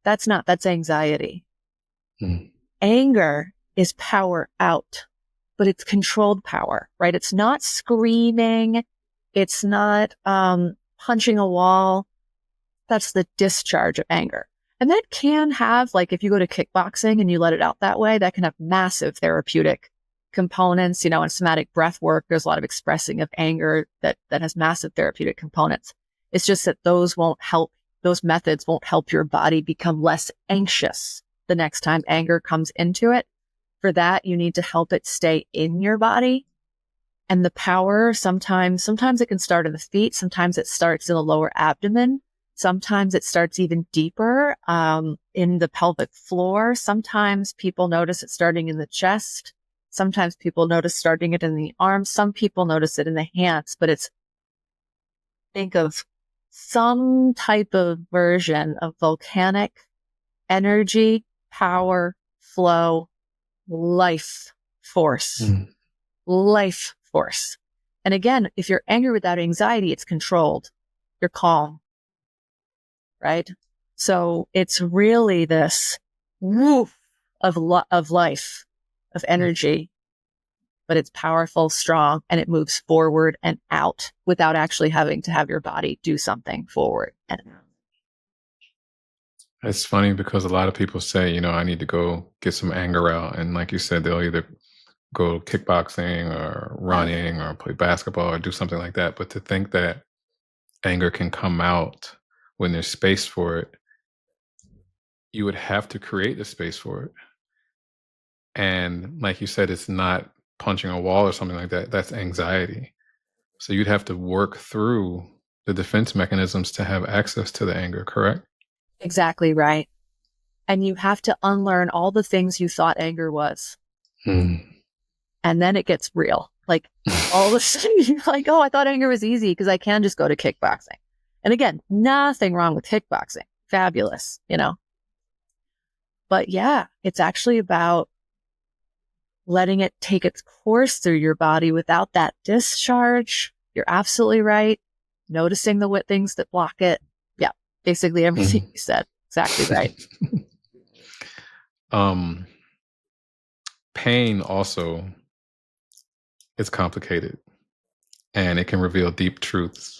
That's anxiety. Anger is power out, but it's controlled power, right? It's not screaming. It's not punching a wall. That's the discharge of anger. And that can have, like, if you go to kickboxing and you let it out that way, that can have massive therapeutic components. In somatic breath work, there's a lot of expressing of anger that has massive therapeutic components. It's just that those methods won't help your body become less anxious the next time anger comes into it. For that, you need to help it stay in your body. And the power, sometimes it can start in the feet. Sometimes it starts in the lower abdomen. Sometimes it starts even deeper in the pelvic floor. Sometimes people notice it starting in the chest. Sometimes people notice starting it in the arms. Some people notice it in the hands, but think of some type of version of volcanic energy, power, flow, life force. Life force. And again, if you're angry without anxiety, it's controlled. You're calm, right? So it's really this woof of life, of energy, but it's powerful, strong, and it moves forward and out without actually having to have your body do something forward and out. It's funny because a lot of people say, I need to go get some anger out. And like you said, they'll either go kickboxing or running or play basketball or do something like that. But to think that anger can come out when there's space for it, you would have to create the space for it. And like you said, it's not punching a wall or something like that. That's anxiety. So you'd have to work through the defense mechanisms to have access to the anger, correct? Exactly right. And you have to unlearn all the things you thought anger was. And then it gets real. Like all of a sudden you're like, oh, I thought anger was easy because I can just go to kickboxing. And again, nothing wrong with kickboxing. Fabulous, But yeah, it's actually about letting it take its course through your body without that discharge. You're absolutely right. Noticing the things that block it. Yeah, basically everything you said. Exactly right. Pain also is complicated, and it can reveal deep truths,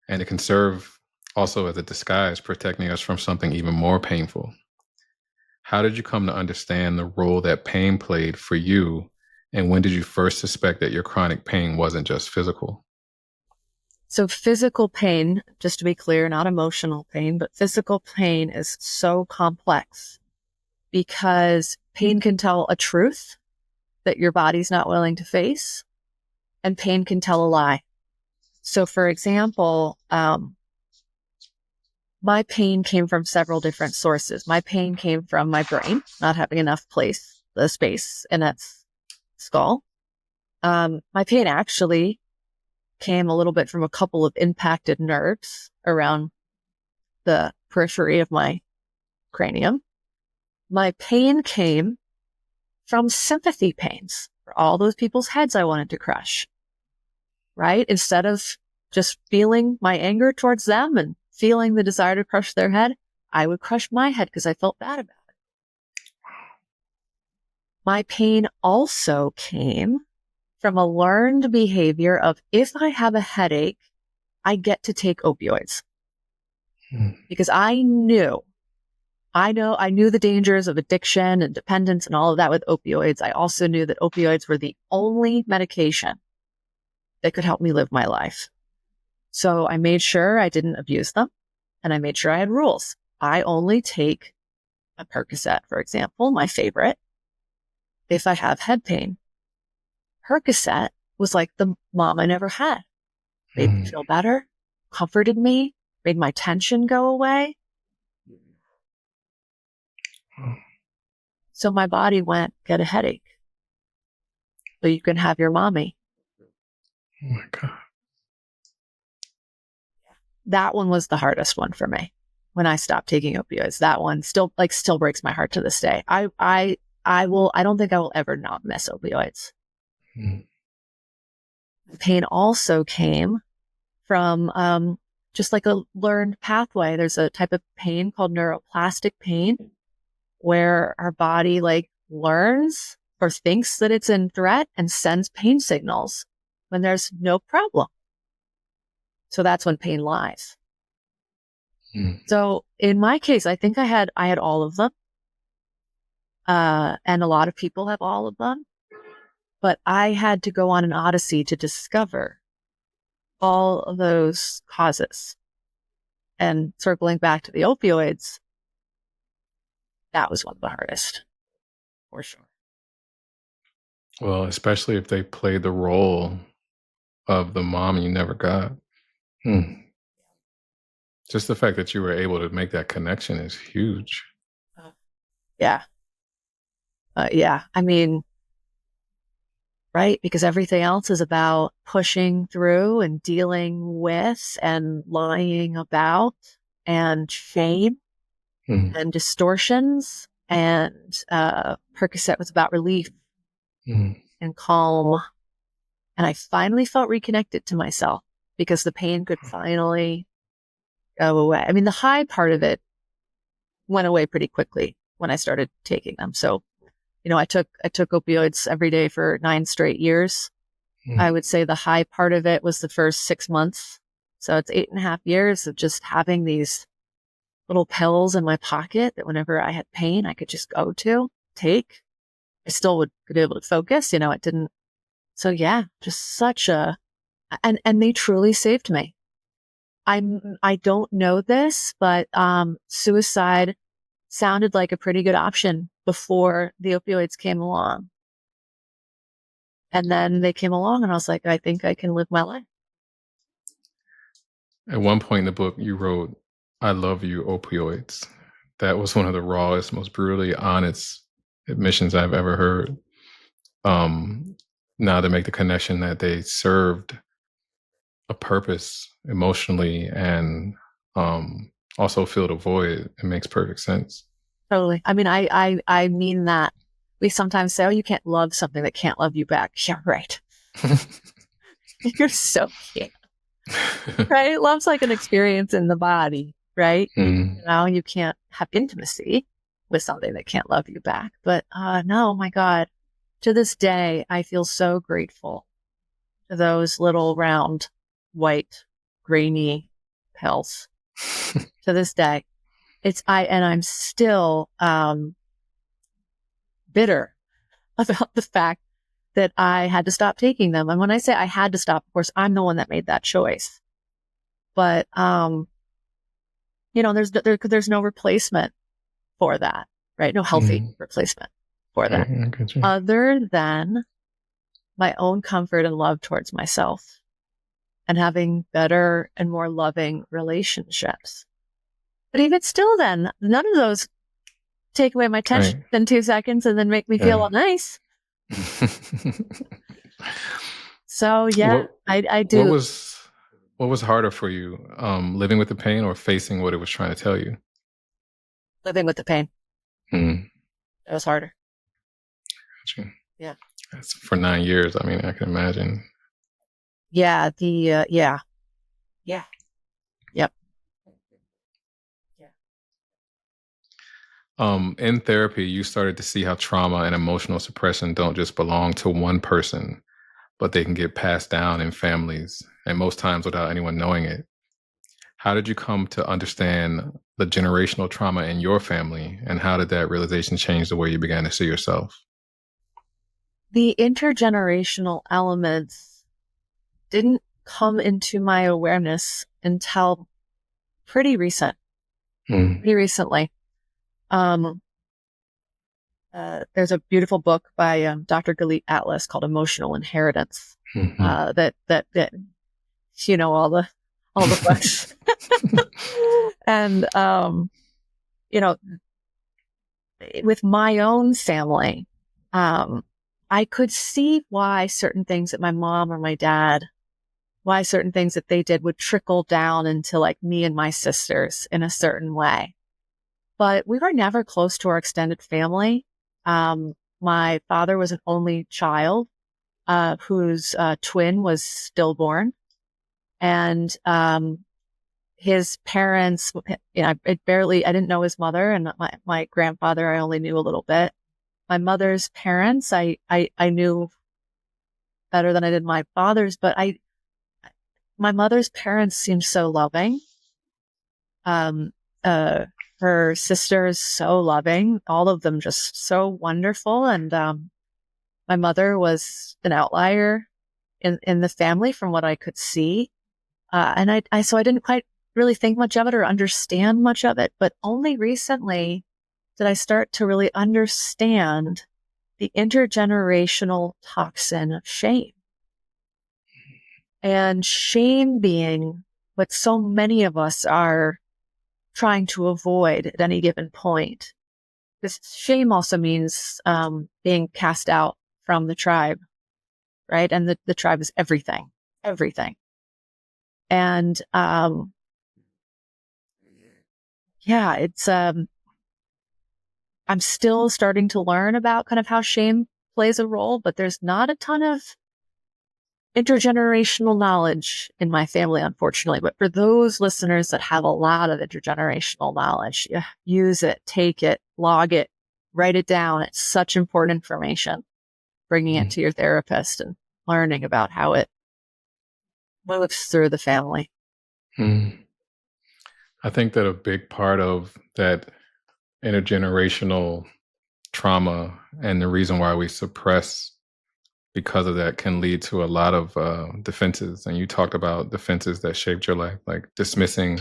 and it can serve also as a disguise, protecting us from something even more painful. How did you come to understand the role that pain played for you, and when did you first suspect that your chronic pain wasn't just physical? So physical pain, just to be clear, not emotional pain, but physical pain is so complex because pain can tell a truth that your body's not willing to face, and pain can tell a lie. So for example, my pain came from several different sources. My pain came from my brain not having enough space in its skull. My pain actually came a little bit from a couple of impacted nerves around the periphery of my cranium. My pain came from sympathy pains for all those people's heads I wanted to crush, right? Instead of just feeling my anger towards them and feeling the desire to crush their head, I would crush my head because I felt bad about it. My pain also came from a learned behavior of if I have a headache, I get to take opioids. Because I knew I knew the dangers of addiction and dependence and all of that with opioids. I also knew that opioids were the only medication that could help me live my life. So I made sure I didn't abuse them, and I made sure I had rules. I only take a Percocet, for example, my favorite, if I have head pain. Percocet was like the mom I never had. Made me feel better, comforted me, made my tension go away. So my body went, get a headache so you can have your mommy. Oh my God. That one was the hardest one for me when I stopped taking opioids. That one still breaks my heart to this day. I don't think I will ever not miss opioids. Pain also came from just like a learned pathway. There's a type of pain called neuroplastic pain where our body like learns or thinks that it's in threat and sends pain signals when there's no problem. So that's when pain lies. So in my case, I think I had all of them. And a lot of people have all of them, but I had to go on an odyssey to discover all of those causes. And circling back to the opioids, that was one of the hardest, for sure. Well, especially if they played the role of the mom you never got. Just the fact that you were able to make that connection is huge. Yeah. Yeah. I mean, right? Because everything else is about pushing through and dealing with and lying about and shame and distortions. And Percocet was about relief and calm. And I finally felt reconnected to myself because the pain could finally go away. I mean, the high part of it went away pretty quickly when I started taking them. So, I took opioids every day for 9 straight years. I would say the high part of it was the first 6 months. So it's 8.5 years of just having these little pills in my pocket that whenever I had pain, I could just go to take. I still would be able to focus, it didn't. So yeah, just such and they truly saved me. I don't know this, but, suicide sounded like a pretty good option before the opioids came along. And then they came along and I was like, I think I can live my life. At one point in the book, you wrote, "I love you, opioids." That was one of the rawest, most brutally honest admissions I've ever heard. Now to make the connection that they served a purpose emotionally and also filled a void, it makes perfect sense. Totally. I mean, I mean that. We sometimes say, oh, you can't love something that can't love you back. Yeah, right. You're so cute. Right? Love's like an experience in the body, right? You can't have intimacy with something that can't love you back. But no, my God, to this day, I feel so grateful to those little round, white, grainy pills. To this day, I'm still bitter about the fact that I had to stop taking them. And when I say I had to stop, of course, I'm the one that made that choice. But, there's no replacement for that, right? No healthy replacement for that, other than my own comfort and love towards myself and having better and more loving relationships. But even still then, none of those take away my tension in 2 seconds and then make me feel all nice. So yeah, I do. What was harder for you, living with the pain or facing what it was trying to tell you? Living with the pain. It was harder. Gotcha. Yeah. That's for 9 years. I mean, I can imagine. Yeah. Yeah. Yep. Yeah. In therapy, you started to see how trauma and emotional suppression don't just belong to one person, but they can get passed down in families, and most times without anyone knowing it. How did you come to understand the generational trauma in your family, and how did that realization change the way you began to see yourself? The intergenerational elements didn't come into my awareness until pretty recently. Um, there's a beautiful book by Dr. Galit Atlas called Emotional Inheritance. Mm-hmm. That you know all the books, and you know, with my own family, I could see why certain things that my mom or my dad, why certain things that they did would trickle down into like me and my sisters in a certain way. But we were never close to our extended family. My father was an only child, whose twin was stillborn. And his parents, I didn't know his mother, and my grandfather, I only knew a little bit. My mother's parents, I knew better than I did my father's, but my mother's parents seemed so loving. Um, her sisters, so loving, all of them just so wonderful. And, my mother was an outlier in the family from what I could see. And so I didn't quite really think much of it or understand much of it, but only recently did I start to really understand the intergenerational toxin of shame. And shame being what so many of us are trying to avoid at any given point. This shame also means being cast out from the tribe, right? And the tribe is everything, everything. And yeah, it's I'm still starting to learn about kind of how shame plays a role, but there's not a ton of intergenerational knowledge in my family, unfortunately. But for those listeners that have a lot of intergenerational knowledge, yeah, use it, take it, log it, write it down. It's such important information. Bringing it to your therapist and learning about how it moves through the family. Mm. I think that a big part of that intergenerational trauma and the reason why we suppress because of that can lead to a lot of defenses. And you talked about defenses that shaped your life, like dismissing,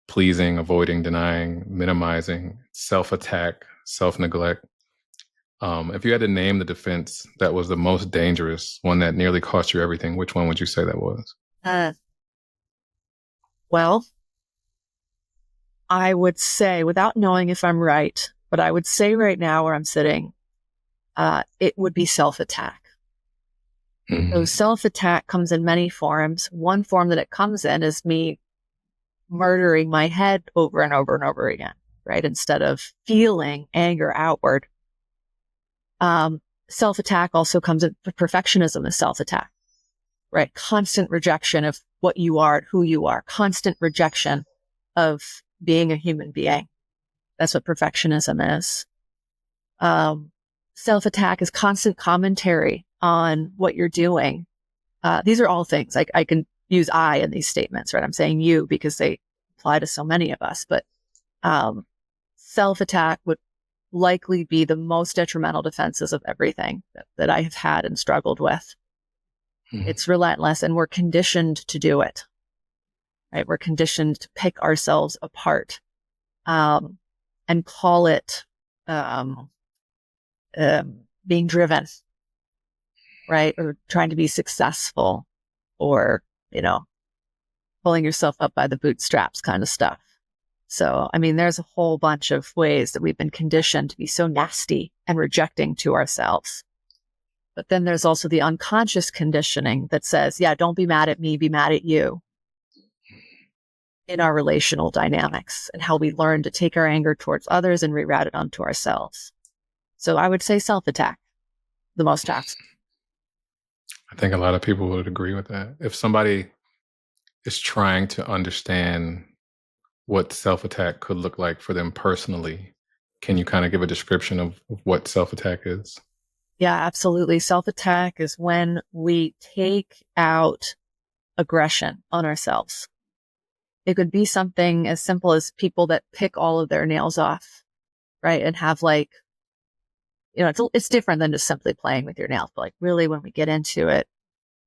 pleasing, avoiding, denying, minimizing, self-attack, self-neglect. If you had to name the defense that was the most dangerous, one that nearly cost you everything, which one would you say that was? Uh, well, I would say, without knowing if I'm right, but I would say right now where I'm sitting, it would be self-attack. Mm-hmm. So self-attack comes in many forms. One form that it comes in is me murdering my head over and over and over again, right? Instead of feeling anger outward. Self-attack also comes in, perfectionism is self-attack, right? Constant rejection of what you are, who you are, constant rejection of being a human being. That's what perfectionism is. Self-attack is constant commentary on what you're doing. These are all things I can use I in these statements, right? I'm saying you because they apply to so many of us, but self-attack would likely be the most detrimental defenses of everything that I have had and struggled with. Mm-hmm. It's relentless, and we're conditioned to do it, right? We're conditioned to pick ourselves apart and call it being driven, right? Or trying to be successful, or, pulling yourself up by the bootstraps kind of stuff. So, I mean, there's a whole bunch of ways that we've been conditioned to be so nasty and rejecting to ourselves. But then there's also the unconscious conditioning that says, yeah, don't be mad at me, be mad at you, in our relational dynamics and how we learn to take our anger towards others and reroute it onto ourselves. So I would say self-attack, the most toxic. I think a lot of people would agree with that. If somebody is trying to understand what self-attack could look like for them personally, can you kind of give a description of what self-attack is? Yeah, absolutely. Self-attack is when we take out aggression on ourselves. It could be something as simple as people that pick all of their nails off, right? And have like, it's different than just simply playing with your nails. But like really when we get into it,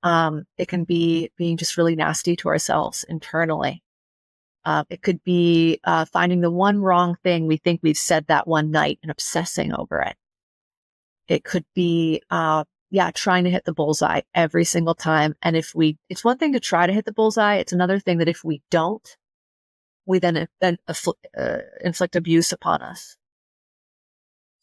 it can be being just really nasty to ourselves internally. It could be finding the one wrong thing we think we've said that one night and obsessing over it. It could be, trying to hit the bullseye every single time. And it's one thing to try to hit the bullseye. It's another thing that if we don't, we then inflict abuse upon us.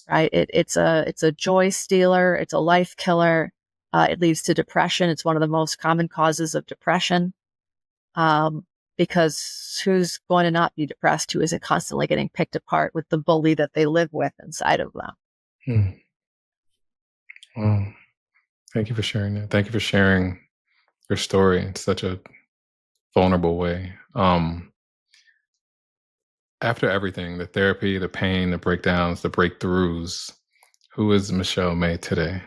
Right? It's a joy stealer. It's a life killer. It leads to depression. It's one of the most common causes of depression. Because who's going to not be depressed? Who isn't constantly getting picked apart with the bully that they live with inside of them? Well, thank you for sharing that. Thank you for sharing your story in such a vulnerable way. After everything, the therapy, the pain, the breakdowns, the breakthroughs, who is Michelle May today?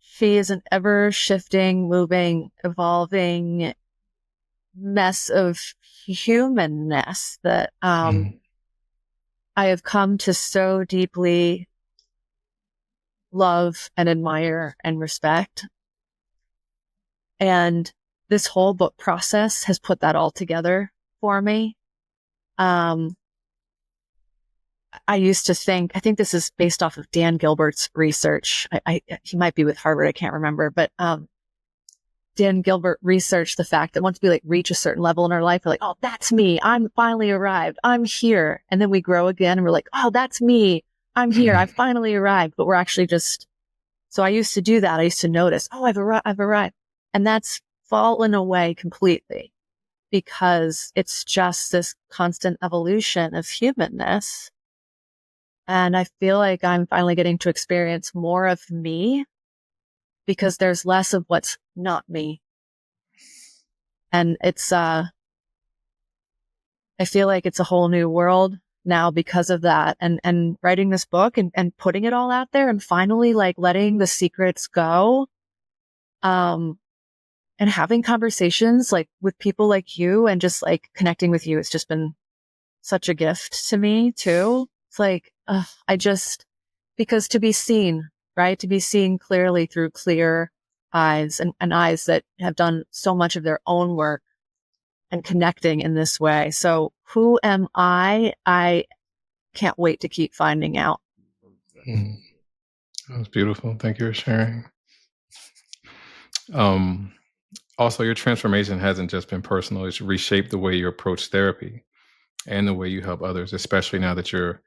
She is an ever-shifting, moving, evolving mess of humanness that I have come to so deeply love and admire and respect. And this whole book process has put that all together for me. I used to think, I think this is based off of Dan Gilbert's research. He might be with Harvard. I can't remember, but, Dan Gilbert researched the fact that once we like reach a certain level in our life, we're like, oh, that's me. I'm finally arrived. I'm here. And then we grow again and we're like, oh, that's me. I'm here. I've finally arrived. But we're actually so I used to do that. I used to notice, oh, I've arrived. And that's fallen away completely because it's just this constant evolution of humanness. And I feel like I'm finally getting to experience more of me because there's less of what's not me. And it's, I feel like it's a whole new world now because of that. And writing this book and putting it all out there and finally like letting the secrets go. And having conversations like with people like you and just like connecting with you. It's just been such a gift to me too. It's like, because to be seen, right? To be seen clearly through clear eyes and eyes that have done so much of their own work and connecting in this way. So who am I? I can't wait to keep finding out. That was beautiful. Thank you for sharing. Also, your transformation hasn't just been personal. It's reshaped the way you approach therapy and the way you help others, especially now that you're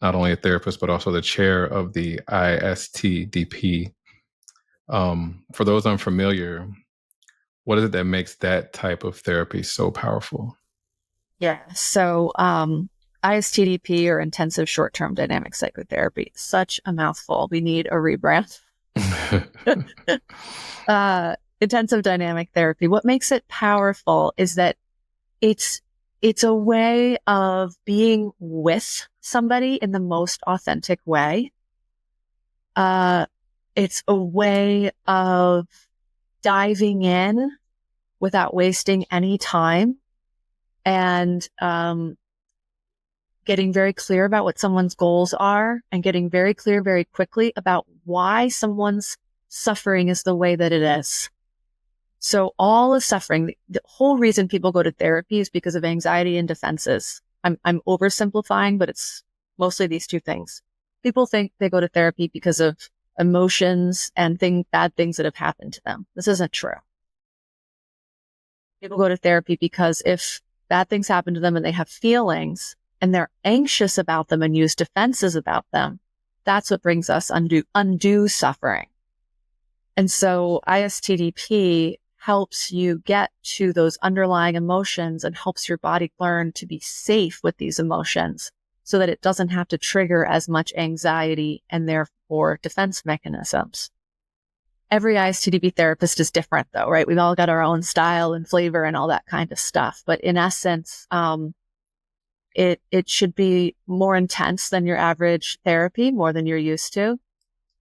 not only a therapist, but also the chair of the ISTDP. For those unfamiliar, what is it that makes that type of therapy so powerful? Yeah. So, ISTDP or intensive short-term dynamic psychotherapy, such a mouthful. We need a rebrand. Intensive dynamic therapy. What makes it powerful is that it's a way of being with somebody in the most authentic way. It's a way of diving in without wasting any time and getting very clear about what someone's goals are and getting very clear very quickly about why someone's suffering is the way that it is. So all the suffering, the whole reason people go to therapy is because of anxiety and defenses. I'm oversimplifying, but it's mostly these two things. People think they go to therapy because of emotions and bad things that have happened to them. This isn't true. People go to therapy because if bad things happen to them and they have feelings and they're anxious about them and use defenses about them, that's what brings us undue suffering. And so ISTDP helps you get to those underlying emotions and helps your body learn to be safe with these emotions so that it doesn't have to trigger as much anxiety and therefore defense mechanisms. Every ISTDP therapist is different though, right? We've all got our own style and flavor and all that kind of stuff. But in essence, it should be more intense than your average therapy, more than you're used to.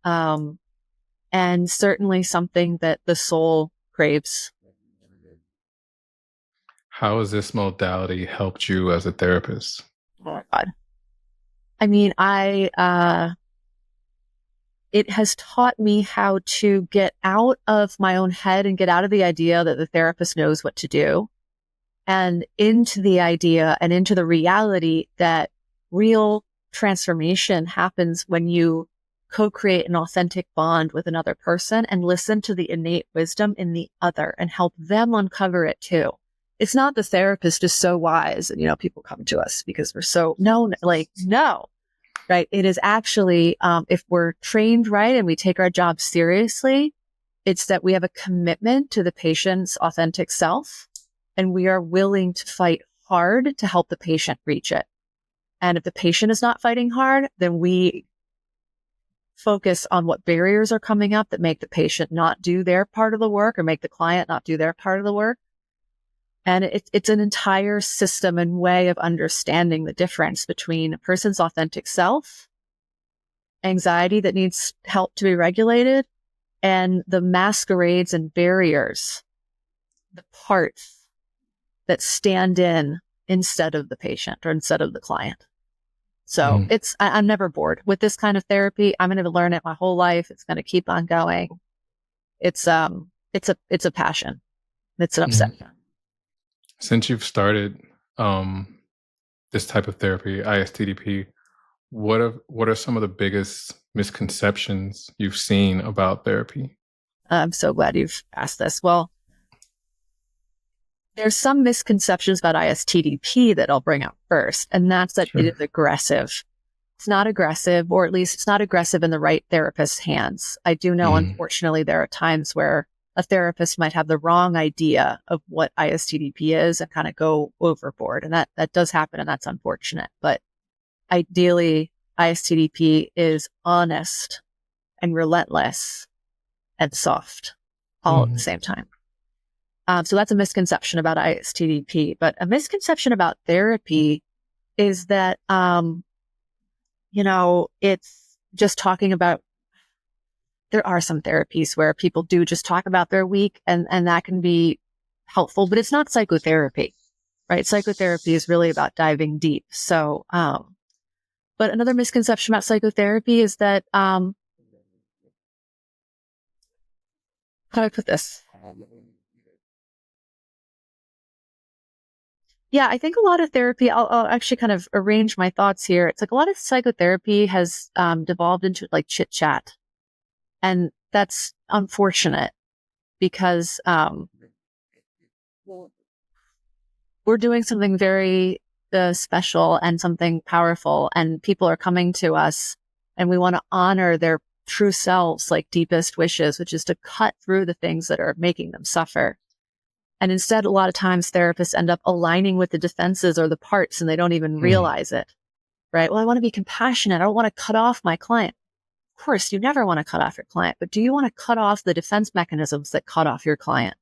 And certainly something that the soul craves. How has this modality helped you as a therapist? Oh my God. I mean, it has taught me how to get out of my own head and get out of the idea that the therapist knows what to do, and into the idea and into the reality that real transformation happens when you co-create an authentic bond with another person and listen to the innate wisdom in the other and help them uncover it too. It's not the therapist is so wise and, people come to us because we're so, no, right? It is actually, if we're trained right and we take our job seriously, it's that we have a commitment to the patient's authentic self, and we are willing to fight hard to help the patient reach it. And if the patient is not fighting hard, then we focus on what barriers are coming up that make the patient not do their part of the work or make the client not do their part of the work. And it's an entire system and way of understanding the difference between a person's authentic self, anxiety that needs help to be regulated, and the masquerades and barriers, the parts that stand in instead of the patient or instead of the client. So I'm never bored with this kind of therapy. I'm going to learn it my whole life. It's going to keep on going. It's a passion. It's an obsession. Since you've started this type of therapy, ISTDP, what are some of the biggest misconceptions you've seen about therapy? I'm so glad you've asked this. Well, there's some misconceptions about ISTDP that I'll bring up first, and that's that It is aggressive. It's not aggressive, or at least it's not aggressive in the right therapist's hands. I do know, unfortunately, there are times where a therapist might have the wrong idea of what ISTDP is and kind of go overboard. And that does happen, and that's unfortunate. But ideally, ISTDP is honest and relentless and soft all at the same time. So that's a misconception about ISTDP. But a misconception about therapy is that, it's just talking about, there are some therapies where people do just talk about their week, and that can be helpful, but it's not psychotherapy, right? Psychotherapy is really about diving deep. So, but another misconception about psychotherapy is that, how do I put this? Yeah, I think a lot of therapy, I'll actually kind of arrange my thoughts here. It's like a lot of psychotherapy has devolved into like chit chat. And that's unfortunate because we're doing something very special and something powerful, and people are coming to us, and we want to honor their true selves, like deepest wishes, which is to cut through the things that are making them suffer. And instead, a lot of times therapists end up aligning with the defenses or the parts, and they don't even realize it, right? Well, I want to be compassionate. I don't want to cut off my client. Of course, you never want to cut off your client, but do you want to cut off the defense mechanisms that cut off your client?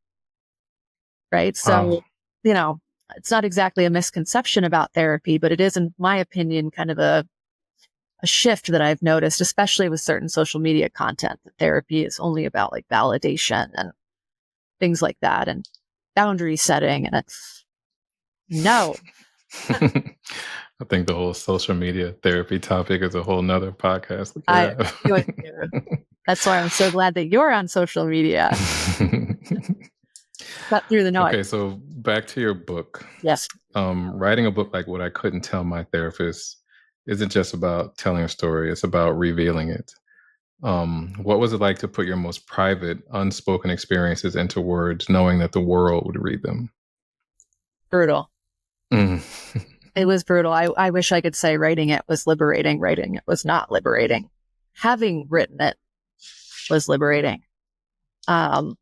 Right? So, it's not exactly a misconception about therapy, but it is, in my opinion, kind of a shift that I've noticed, especially with certain social media content, that therapy is only about like validation and things like that and boundary setting. And it's no. I think the whole social media therapy topic is a whole nother podcast. That's why I'm so glad that you're on social media. Cut through the noise. Okay, so back to your book. Yes. Writing a book like What I Couldn't Tell My Therapist isn't just about telling a story, it's about revealing it. What was it like to put your most private, unspoken experiences into words, knowing that the world would read them? Brutal. It was brutal. I wish I could say writing it was liberating. Writing it was not liberating. Having written it was liberating. But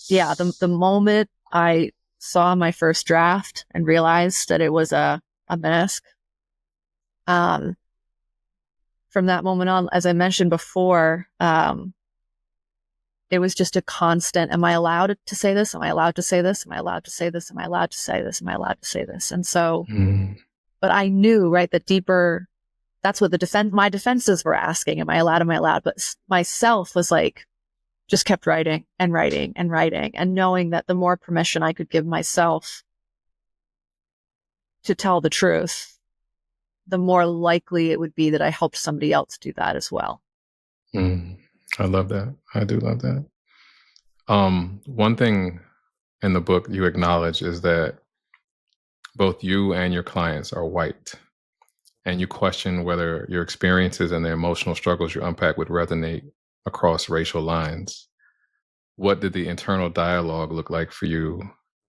yeah, the moment I saw my first draft and realized that it was a mask, from that moment on, as I mentioned before, it was just a constant, am I allowed to say this? Am I allowed to say this? Am I allowed to say this? Am I allowed to say this? Am I allowed to say this? And so, but I knew, right, that deeper, that's what my defenses were asking. Am I allowed? Am I allowed? But myself was like, just kept writing and writing and writing, and knowing that the more permission I could give myself to tell the truth, the more likely it would be that I helped somebody else do that as well. I love that. I do love that. One thing in the book you acknowledge is that both you and your clients are white, and you question whether your experiences and the emotional struggles you unpack would resonate across racial lines. What did the internal dialogue look like for you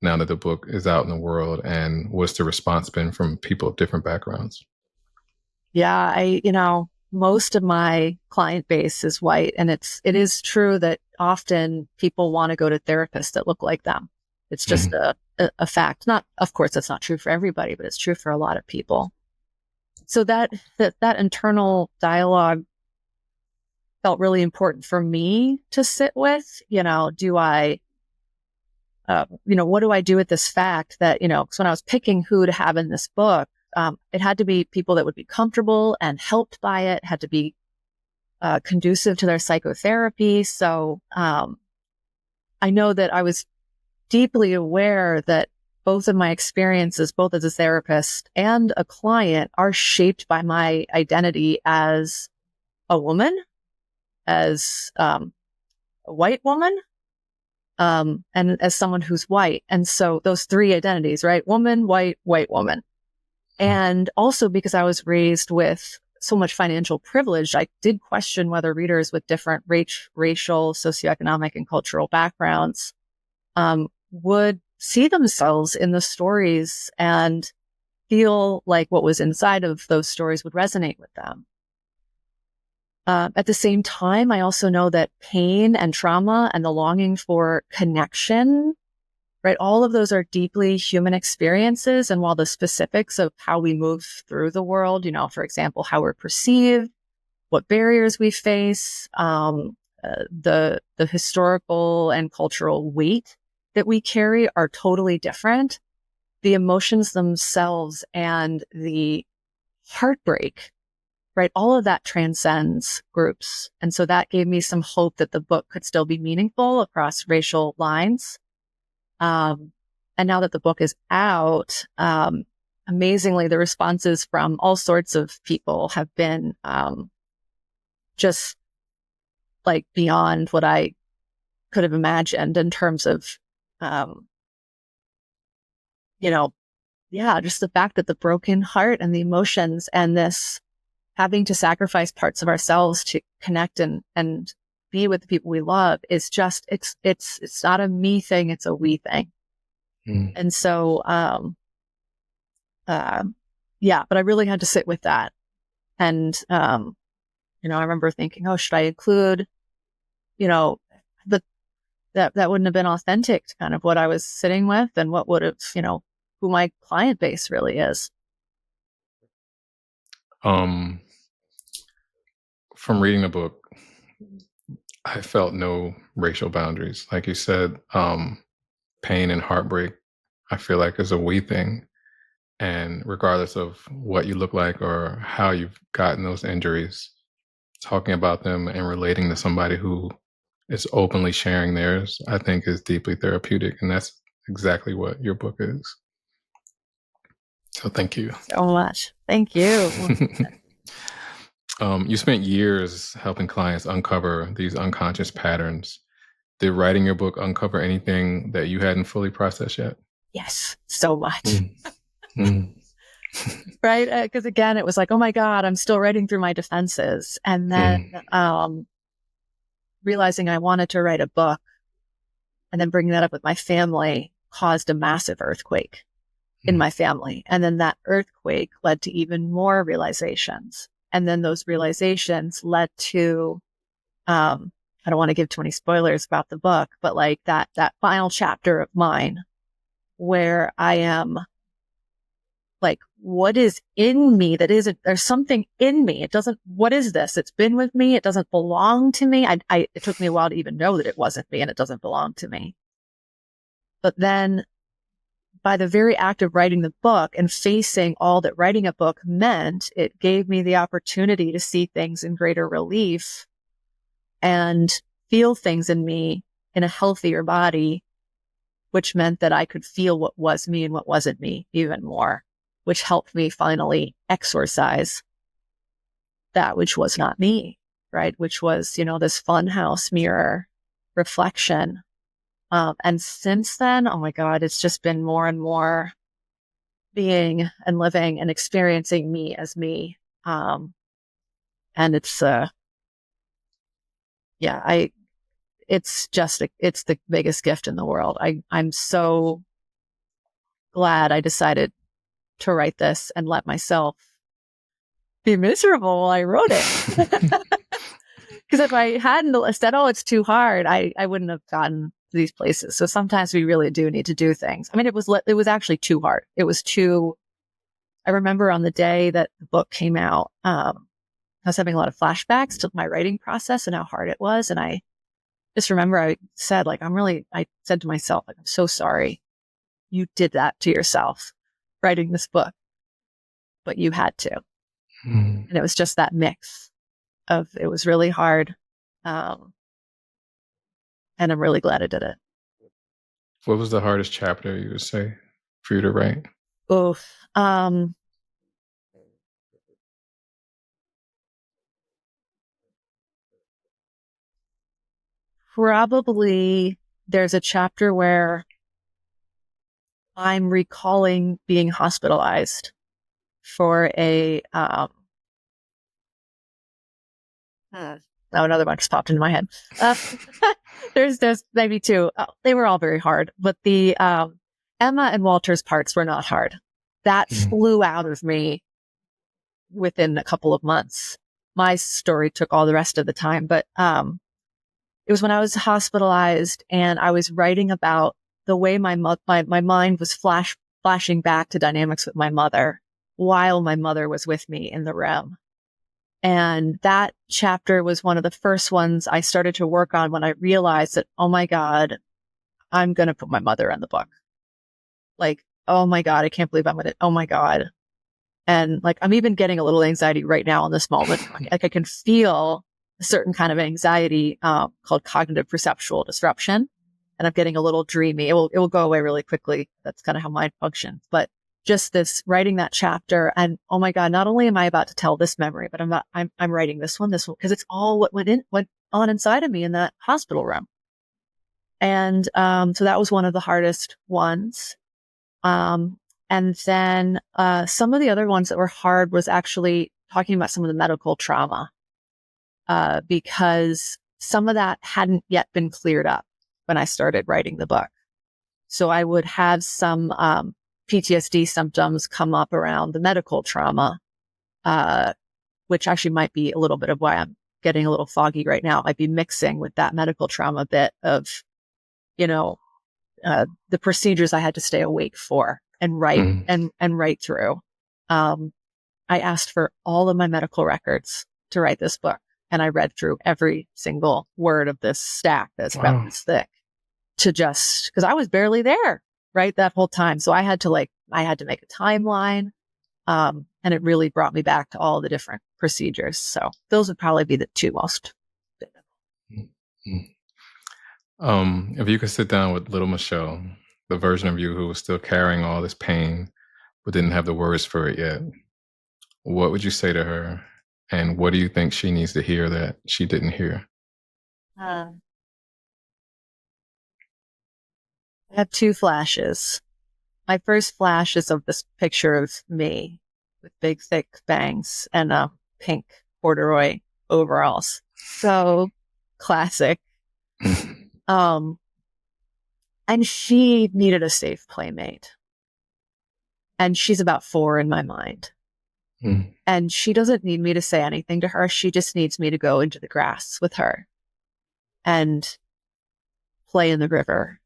now that the book is out in the world, and what's the response been from people of different backgrounds? Yeah, most of my client base is white, and it is true that often people want to go to therapists that look like them. It's just a fact. Not, of course, that's not true for everybody, but it's true for a lot of people. So that internal dialogue felt really important for me to sit with. Do I, what do I do with this fact that, because when I was picking who to have in this book, it had to be people that would be comfortable and helped by it, had to be conducive to their psychotherapy. So I know that I was deeply aware that both of my experiences, both as a therapist and a client, are shaped by my identity as a woman, as a white woman, and as someone who's white. And so those three identities, right? Woman, white, white woman. And also because I was raised with so much financial privilege, I did question whether readers with different racial, socioeconomic, and cultural backgrounds would see themselves in the stories and feel like what was inside of those stories would resonate with them. At the same time, I also know that pain and trauma and the longing for connection, right? All of those are deeply human experiences. And while the specifics of how we move through the world, for example, how we're perceived, what barriers we face, the historical and cultural weight that we carry are totally different, the emotions themselves and the heartbreak, right? All of that transcends groups. And so that gave me some hope that the book could still be meaningful across racial lines. And now that the book is out, amazingly, the responses from all sorts of people have been just like beyond what I could have imagined in terms of, just the fact that the broken heart and the emotions and this having to sacrifice parts of ourselves to connect and be with the people we love is just, it's not a me thing, it's a we thing. And so, but I really had to sit with that. And, I remember thinking, oh, should I include, that wouldn't have been authentic to kind of what I was sitting with and what would have, who my client base really is. From reading the book, I felt no racial boundaries. Like you said, pain and heartbreak, I feel like is a we thing. And regardless of what you look like or how you've gotten those injuries, talking about them and relating to somebody who is openly sharing theirs, I think is deeply therapeutic. And that's exactly what your book is. So thank you so much. Thank you. You spent years helping clients uncover these unconscious patterns. Did writing your book uncover anything that you hadn't fully processed yet? Yes, so much. Right? Because again, it was like, oh my God, I'm still writing through my defenses. And then realizing I wanted to write a book and then bringing that up with my family caused a massive earthquake in my family. And then that earthquake led to even more realizations. And then those realizations led to, I don't want to give too many spoilers about the book, but like that final chapter of mine where I am like, what is in me that isn't, there's something in me. It doesn't, what is this? It's been with me. It doesn't belong to me. It took me a while to even know that it wasn't me and it doesn't belong to me. But then by the very act of writing the book and facing all that writing a book meant, it gave me the opportunity to see things in greater relief and feel things in me in a healthier body, which meant that I could feel what was me and what wasn't me even more, which helped me finally exorcise that which was not me, right? Which was, this funhouse mirror reflection. And since then, oh my God, it's just been more and more being and living and experiencing me as me. And it's, it's the biggest gift in the world. I'm so glad I decided to write this and let myself be miserable while I wrote it. Because if I hadn't said, oh, it's too hard, I wouldn't have gotten to these places. So sometimes we really do need to do things. I mean, it was actually too hard. It was too, I remember on the day that the book came out, I was having a lot of flashbacks to my writing process and how hard it was. And I just remember I said, I said to myself, I'm so sorry you did that to yourself writing this book, but you had to. And it was just that mix of, it was really hard. And I'm really glad I did it. What was the hardest chapter you would say for you to write? Oof. Probably there's a chapter where I'm recalling being hospitalized for a, another one just popped into my head. There's maybe two. They were all very hard, but the Emma and Walter's parts were not hard. That flew out of me within a couple of months. My story took all the rest of the time, but it was when I was hospitalized and I was writing about the way my mind was flashing back to dynamics with my mother while my mother was with me in the room. And that chapter was one of the first ones I started to work on when I realized that, oh my God, I'm going to put my mother in the book. Like, oh my God, I can't believe I'm going to, oh my God. And I'm even getting a little anxiety right now in this moment. I can feel a certain kind of anxiety, called cognitive perceptual disruption. And I'm getting a little dreamy. It will go away really quickly. That's kind of how mind functions. But just this writing that chapter and oh my God, not only am I about to tell this memory, but I'm writing this one, because it's all what went on inside of me in that hospital room. And, so that was one of the hardest ones. And then, some of the other ones that were hard was actually talking about some of the medical trauma, because some of that hadn't yet been cleared up when I started writing the book. So I would have some, PTSD symptoms come up around the medical trauma, which actually might be a little bit of why I'm getting a little foggy right now. It might be mixing with that medical trauma bit of, the procedures I had to stay awake for and write and write through. I asked for all of my medical records to write this book. And I read through every single word of this stack that's about this thick because I was barely there. Right. That whole time. So I had to make a timeline. And it really brought me back to all the different procedures. So those would probably be the two most. If you could sit down with little Michelle, the version of you who was still carrying all this pain, but didn't have the words for it yet, what would you say to her? And what do you think she needs to hear that she didn't hear? I have two flashes. My first flash is of this picture of me with big, thick bangs and pink corduroy overalls. So classic. And she needed a safe playmate. And she's about 4 in my mind. And she doesn't need me to say anything to her. She just needs me to go into the grass with her and play in the river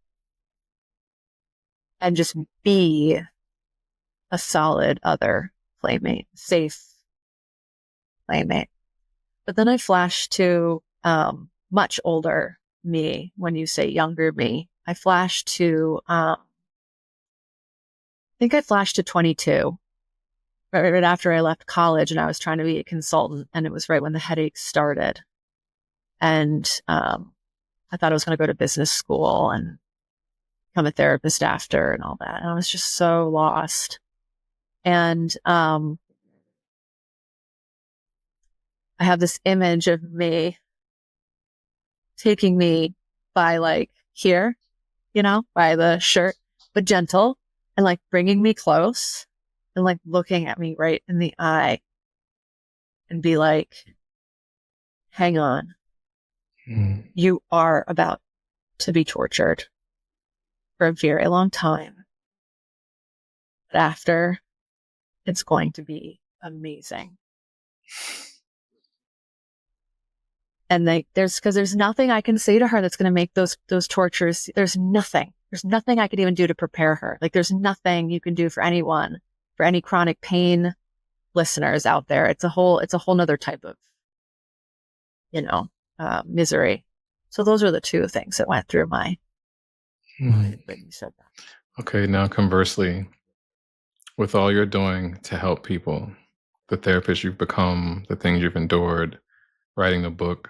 and just be a solid other playmate, safe playmate. But then I flash to much older me. When you say younger me, I flash to, I think I flashed to 22, right after I left college and I was trying to be a consultant, and it was right when the headaches started. And I thought I was going to go to business school and become a therapist after and all that. And I was just so lost. And I have this image of me taking me by like here, you know, by the shirt, but gentle, and like bringing me close and like looking at me right in the eye and be like, hang on, you are about to be tortured for a very long time. But after, it's going to be amazing. And there's nothing I can say to her that's going to make those tortures. There's nothing I could even do to prepare her. Like there's nothing you can do for anyone, for any chronic pain listeners out there. It's a whole nother type of, misery. So those are the two things that went through my mind when you said that. Okay. Now conversely, with all you're doing to help people, the therapist you've become, the things you've endured, writing the book,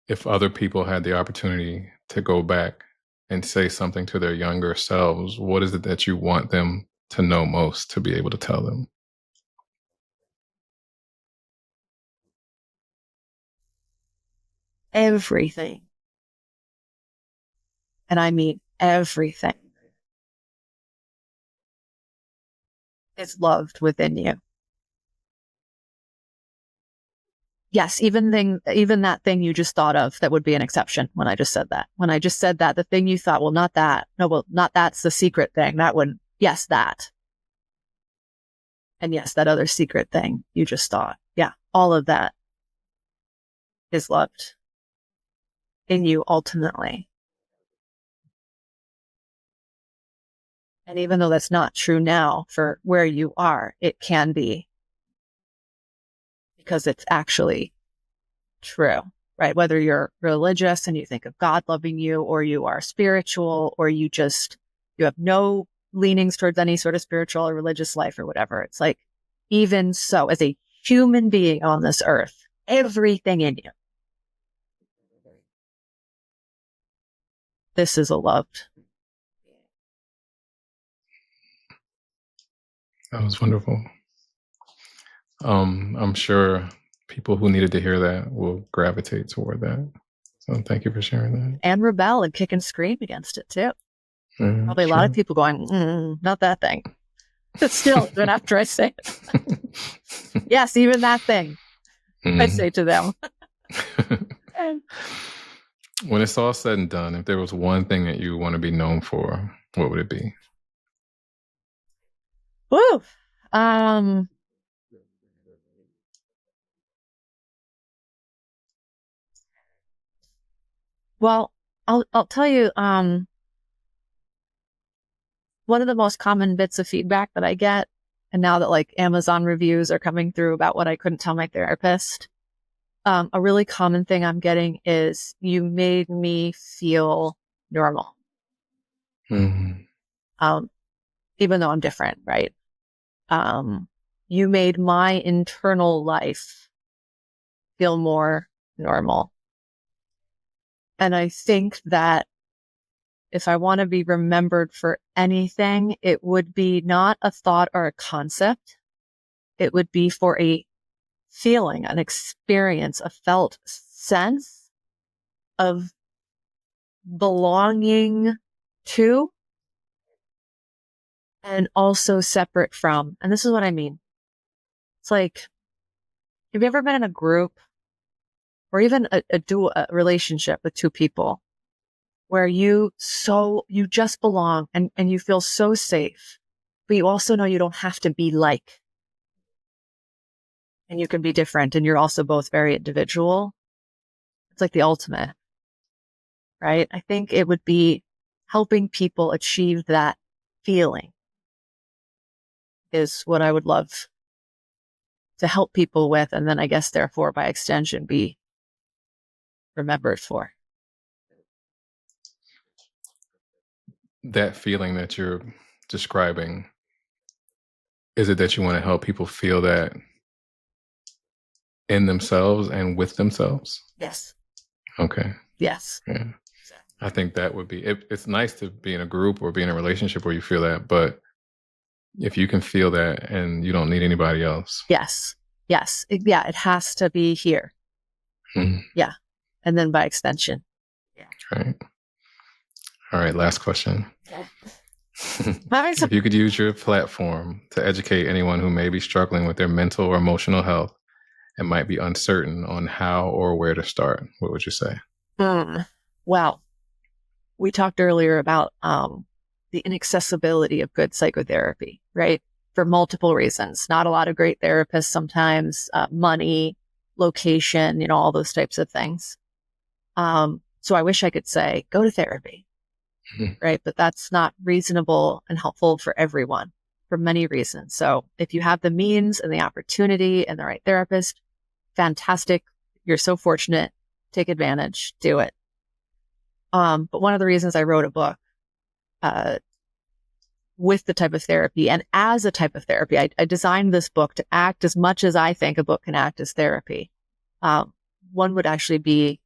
if other people had the opportunity to go back and say something to their younger selves, what is it that you want them to know most to be able to tell them? Everything. And I mean everything is loved within you. Yes, even that thing you just thought of, that would be an exception when I just said that. When I just said that, the thing you thought, well, not that. No, well, not that's the secret thing. That one, yes, that. And yes, that other secret thing you just thought. Yeah, all of that is loved in you ultimately. And even though that's not true now for where you are, it can be, because it's actually true, right? Whether you're religious and you think of God loving you, or you are spiritual, or you have no leanings towards any sort of spiritual or religious life or whatever. It's like, even so, as a human being on this earth, everything in you, this is a loved. That was wonderful. I'm sure people who needed to hear that will gravitate toward that. So thank you for sharing that. And rebel and kick and scream against it too. Probably a lot of people going, not that thing. But still, even after I say it, yes, even that thing, I say to them. When it's all said and done, if there was one thing that you want to be known for, what would it be? Woo. Well, I'll tell you, one of the most common bits of feedback that I get, and now that like Amazon reviews are coming through about what I couldn't tell my therapist, a really common thing I'm getting is, you made me feel normal. Even though I'm different, right? You made my internal life feel more normal. And I think that if I want to be remembered for anything, it would be not a thought or a concept. It would be for a feeling, an experience, a felt sense of belonging to, and also separate from. And this is what I mean. It's like, have you ever been in a group, or even a relationship with two people, where you just belong and you feel so safe, but you also know you don't have to be like, and you can be different, and you're also both very individual. It's like the ultimate, right? I think it would be helping people achieve that feeling is what I would love to help people with. And then I guess therefore by extension be remembered for. That feeling that you're describing, is it that you want to help people feel that in themselves and with themselves? Yes. Okay. Yes. Yeah. I think that would be, it's nice to be in a group or be in a relationship where you feel that, but if you can feel that and you don't need anybody else. Yes. Yes. It has to be here. Mhm. Yeah. And then by extension. Right. All right. Last question. Having some If you could use your platform to educate anyone who may be struggling with their mental or emotional health and might be uncertain on how or where to start, what would you say? Well, we talked earlier about the inaccessibility of good psychotherapy, right? For multiple reasons. Not a lot of great therapists sometimes, money, location, all those types of things. So I wish I could say, go to therapy, right? But that's not reasonable and helpful for everyone for many reasons. So if you have the means and the opportunity and the right therapist, fantastic. You're so fortunate. Take advantage, do it. But one of the reasons I wrote a book, with the type of therapy and as a type of therapy, I designed this book to act as much as I think a book can act as therapy. One would actually be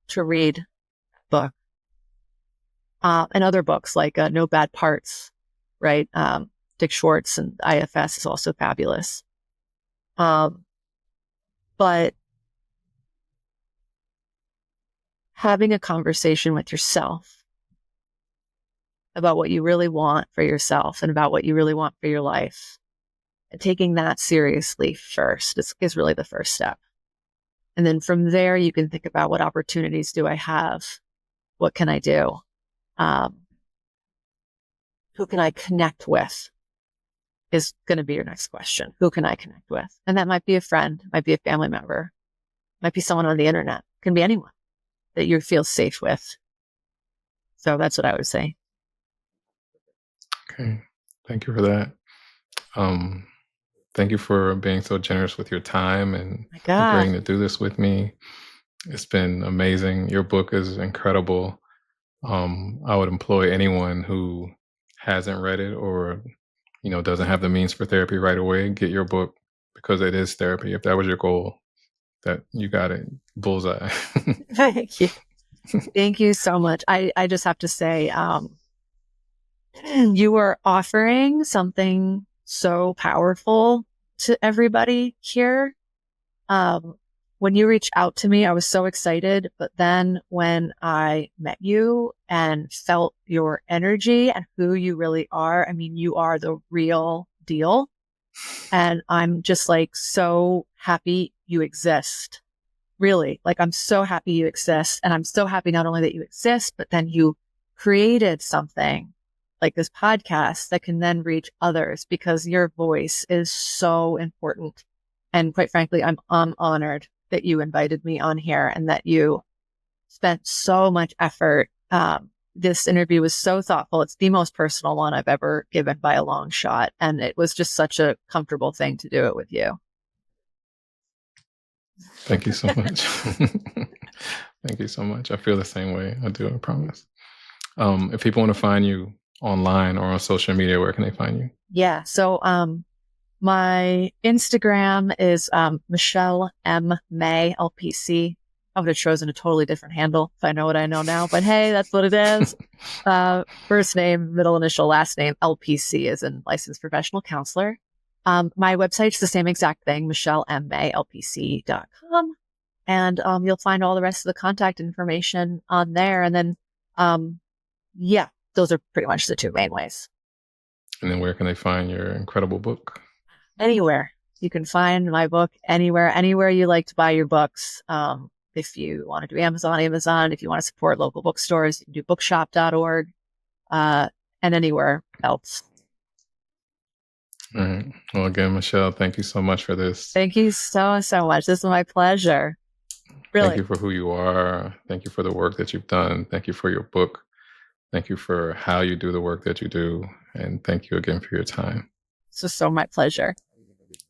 to read book, and other books like No Bad Parts, right? Dick Schwartz and IFS is also fabulous. But having a conversation with yourself about what you really want for yourself and about what you really want for your life, and taking that seriously first is really the first step. And then from there, you can think about what opportunities do I have? What can I do? Who can I connect with is going to be your next question. Who can I connect with? And that might be a friend, might be a family member, might be someone on the internet, can be anyone that you feel safe with. So that's what I would say. Okay. Thank you for that. Thank you for being so generous with your time and My God. agreeing to do this with me. It's been amazing. Your book is incredible. I would employ anyone who hasn't read it or, doesn't have the means for therapy right away. Get your book because it is therapy. If that was your goal, that you got it. Bullseye. Thank you. Thank you so much. I just have to say, you are offering something so powerful to everybody here. When you reached out to me, I was so excited. But then when I met you and felt your energy and who you really are, I mean, you are the real deal. And I'm just like so happy you exist. Really, like I'm so happy you exist. And I'm so happy not only that you exist, but then you created something like this podcast that can then reach others because your voice is so important. And quite frankly, I'm honored that you invited me on here and that you spent so much effort. This interview was so thoughtful. It's the most personal one I've ever given by a long shot. And it was just such a comfortable thing to do it with you. Thank you so much. Thank you so much. I feel the same way. I do, I promise. If people want to find you online or on social media, where can they find you? Yeah. So, my Instagram is, Michelle M. May, LPC. I would have chosen a totally different handle if I know what I know now, but hey, that's what it is. First name, middle initial, last name, LPC is in licensed professional counselor. My website's the same exact thing, michellemayLPC.com. And, you'll find all the rest of the contact information on there. And then, yeah, those are pretty much the two main ways. And then where can they find your incredible book? Anywhere. You can find my book anywhere you like to buy your books. If you want to do Amazon. If you want to support local bookstores, you can do bookshop.org, and anywhere else. All right. Well, again, Michelle, thank you so much for this. Thank you so much. This is my pleasure. Really. Thank you for who you are. Thank you for the work that you've done. Thank you for your book. Thank you for how you do the work that you do. And thank you again for your time. This was so my pleasure.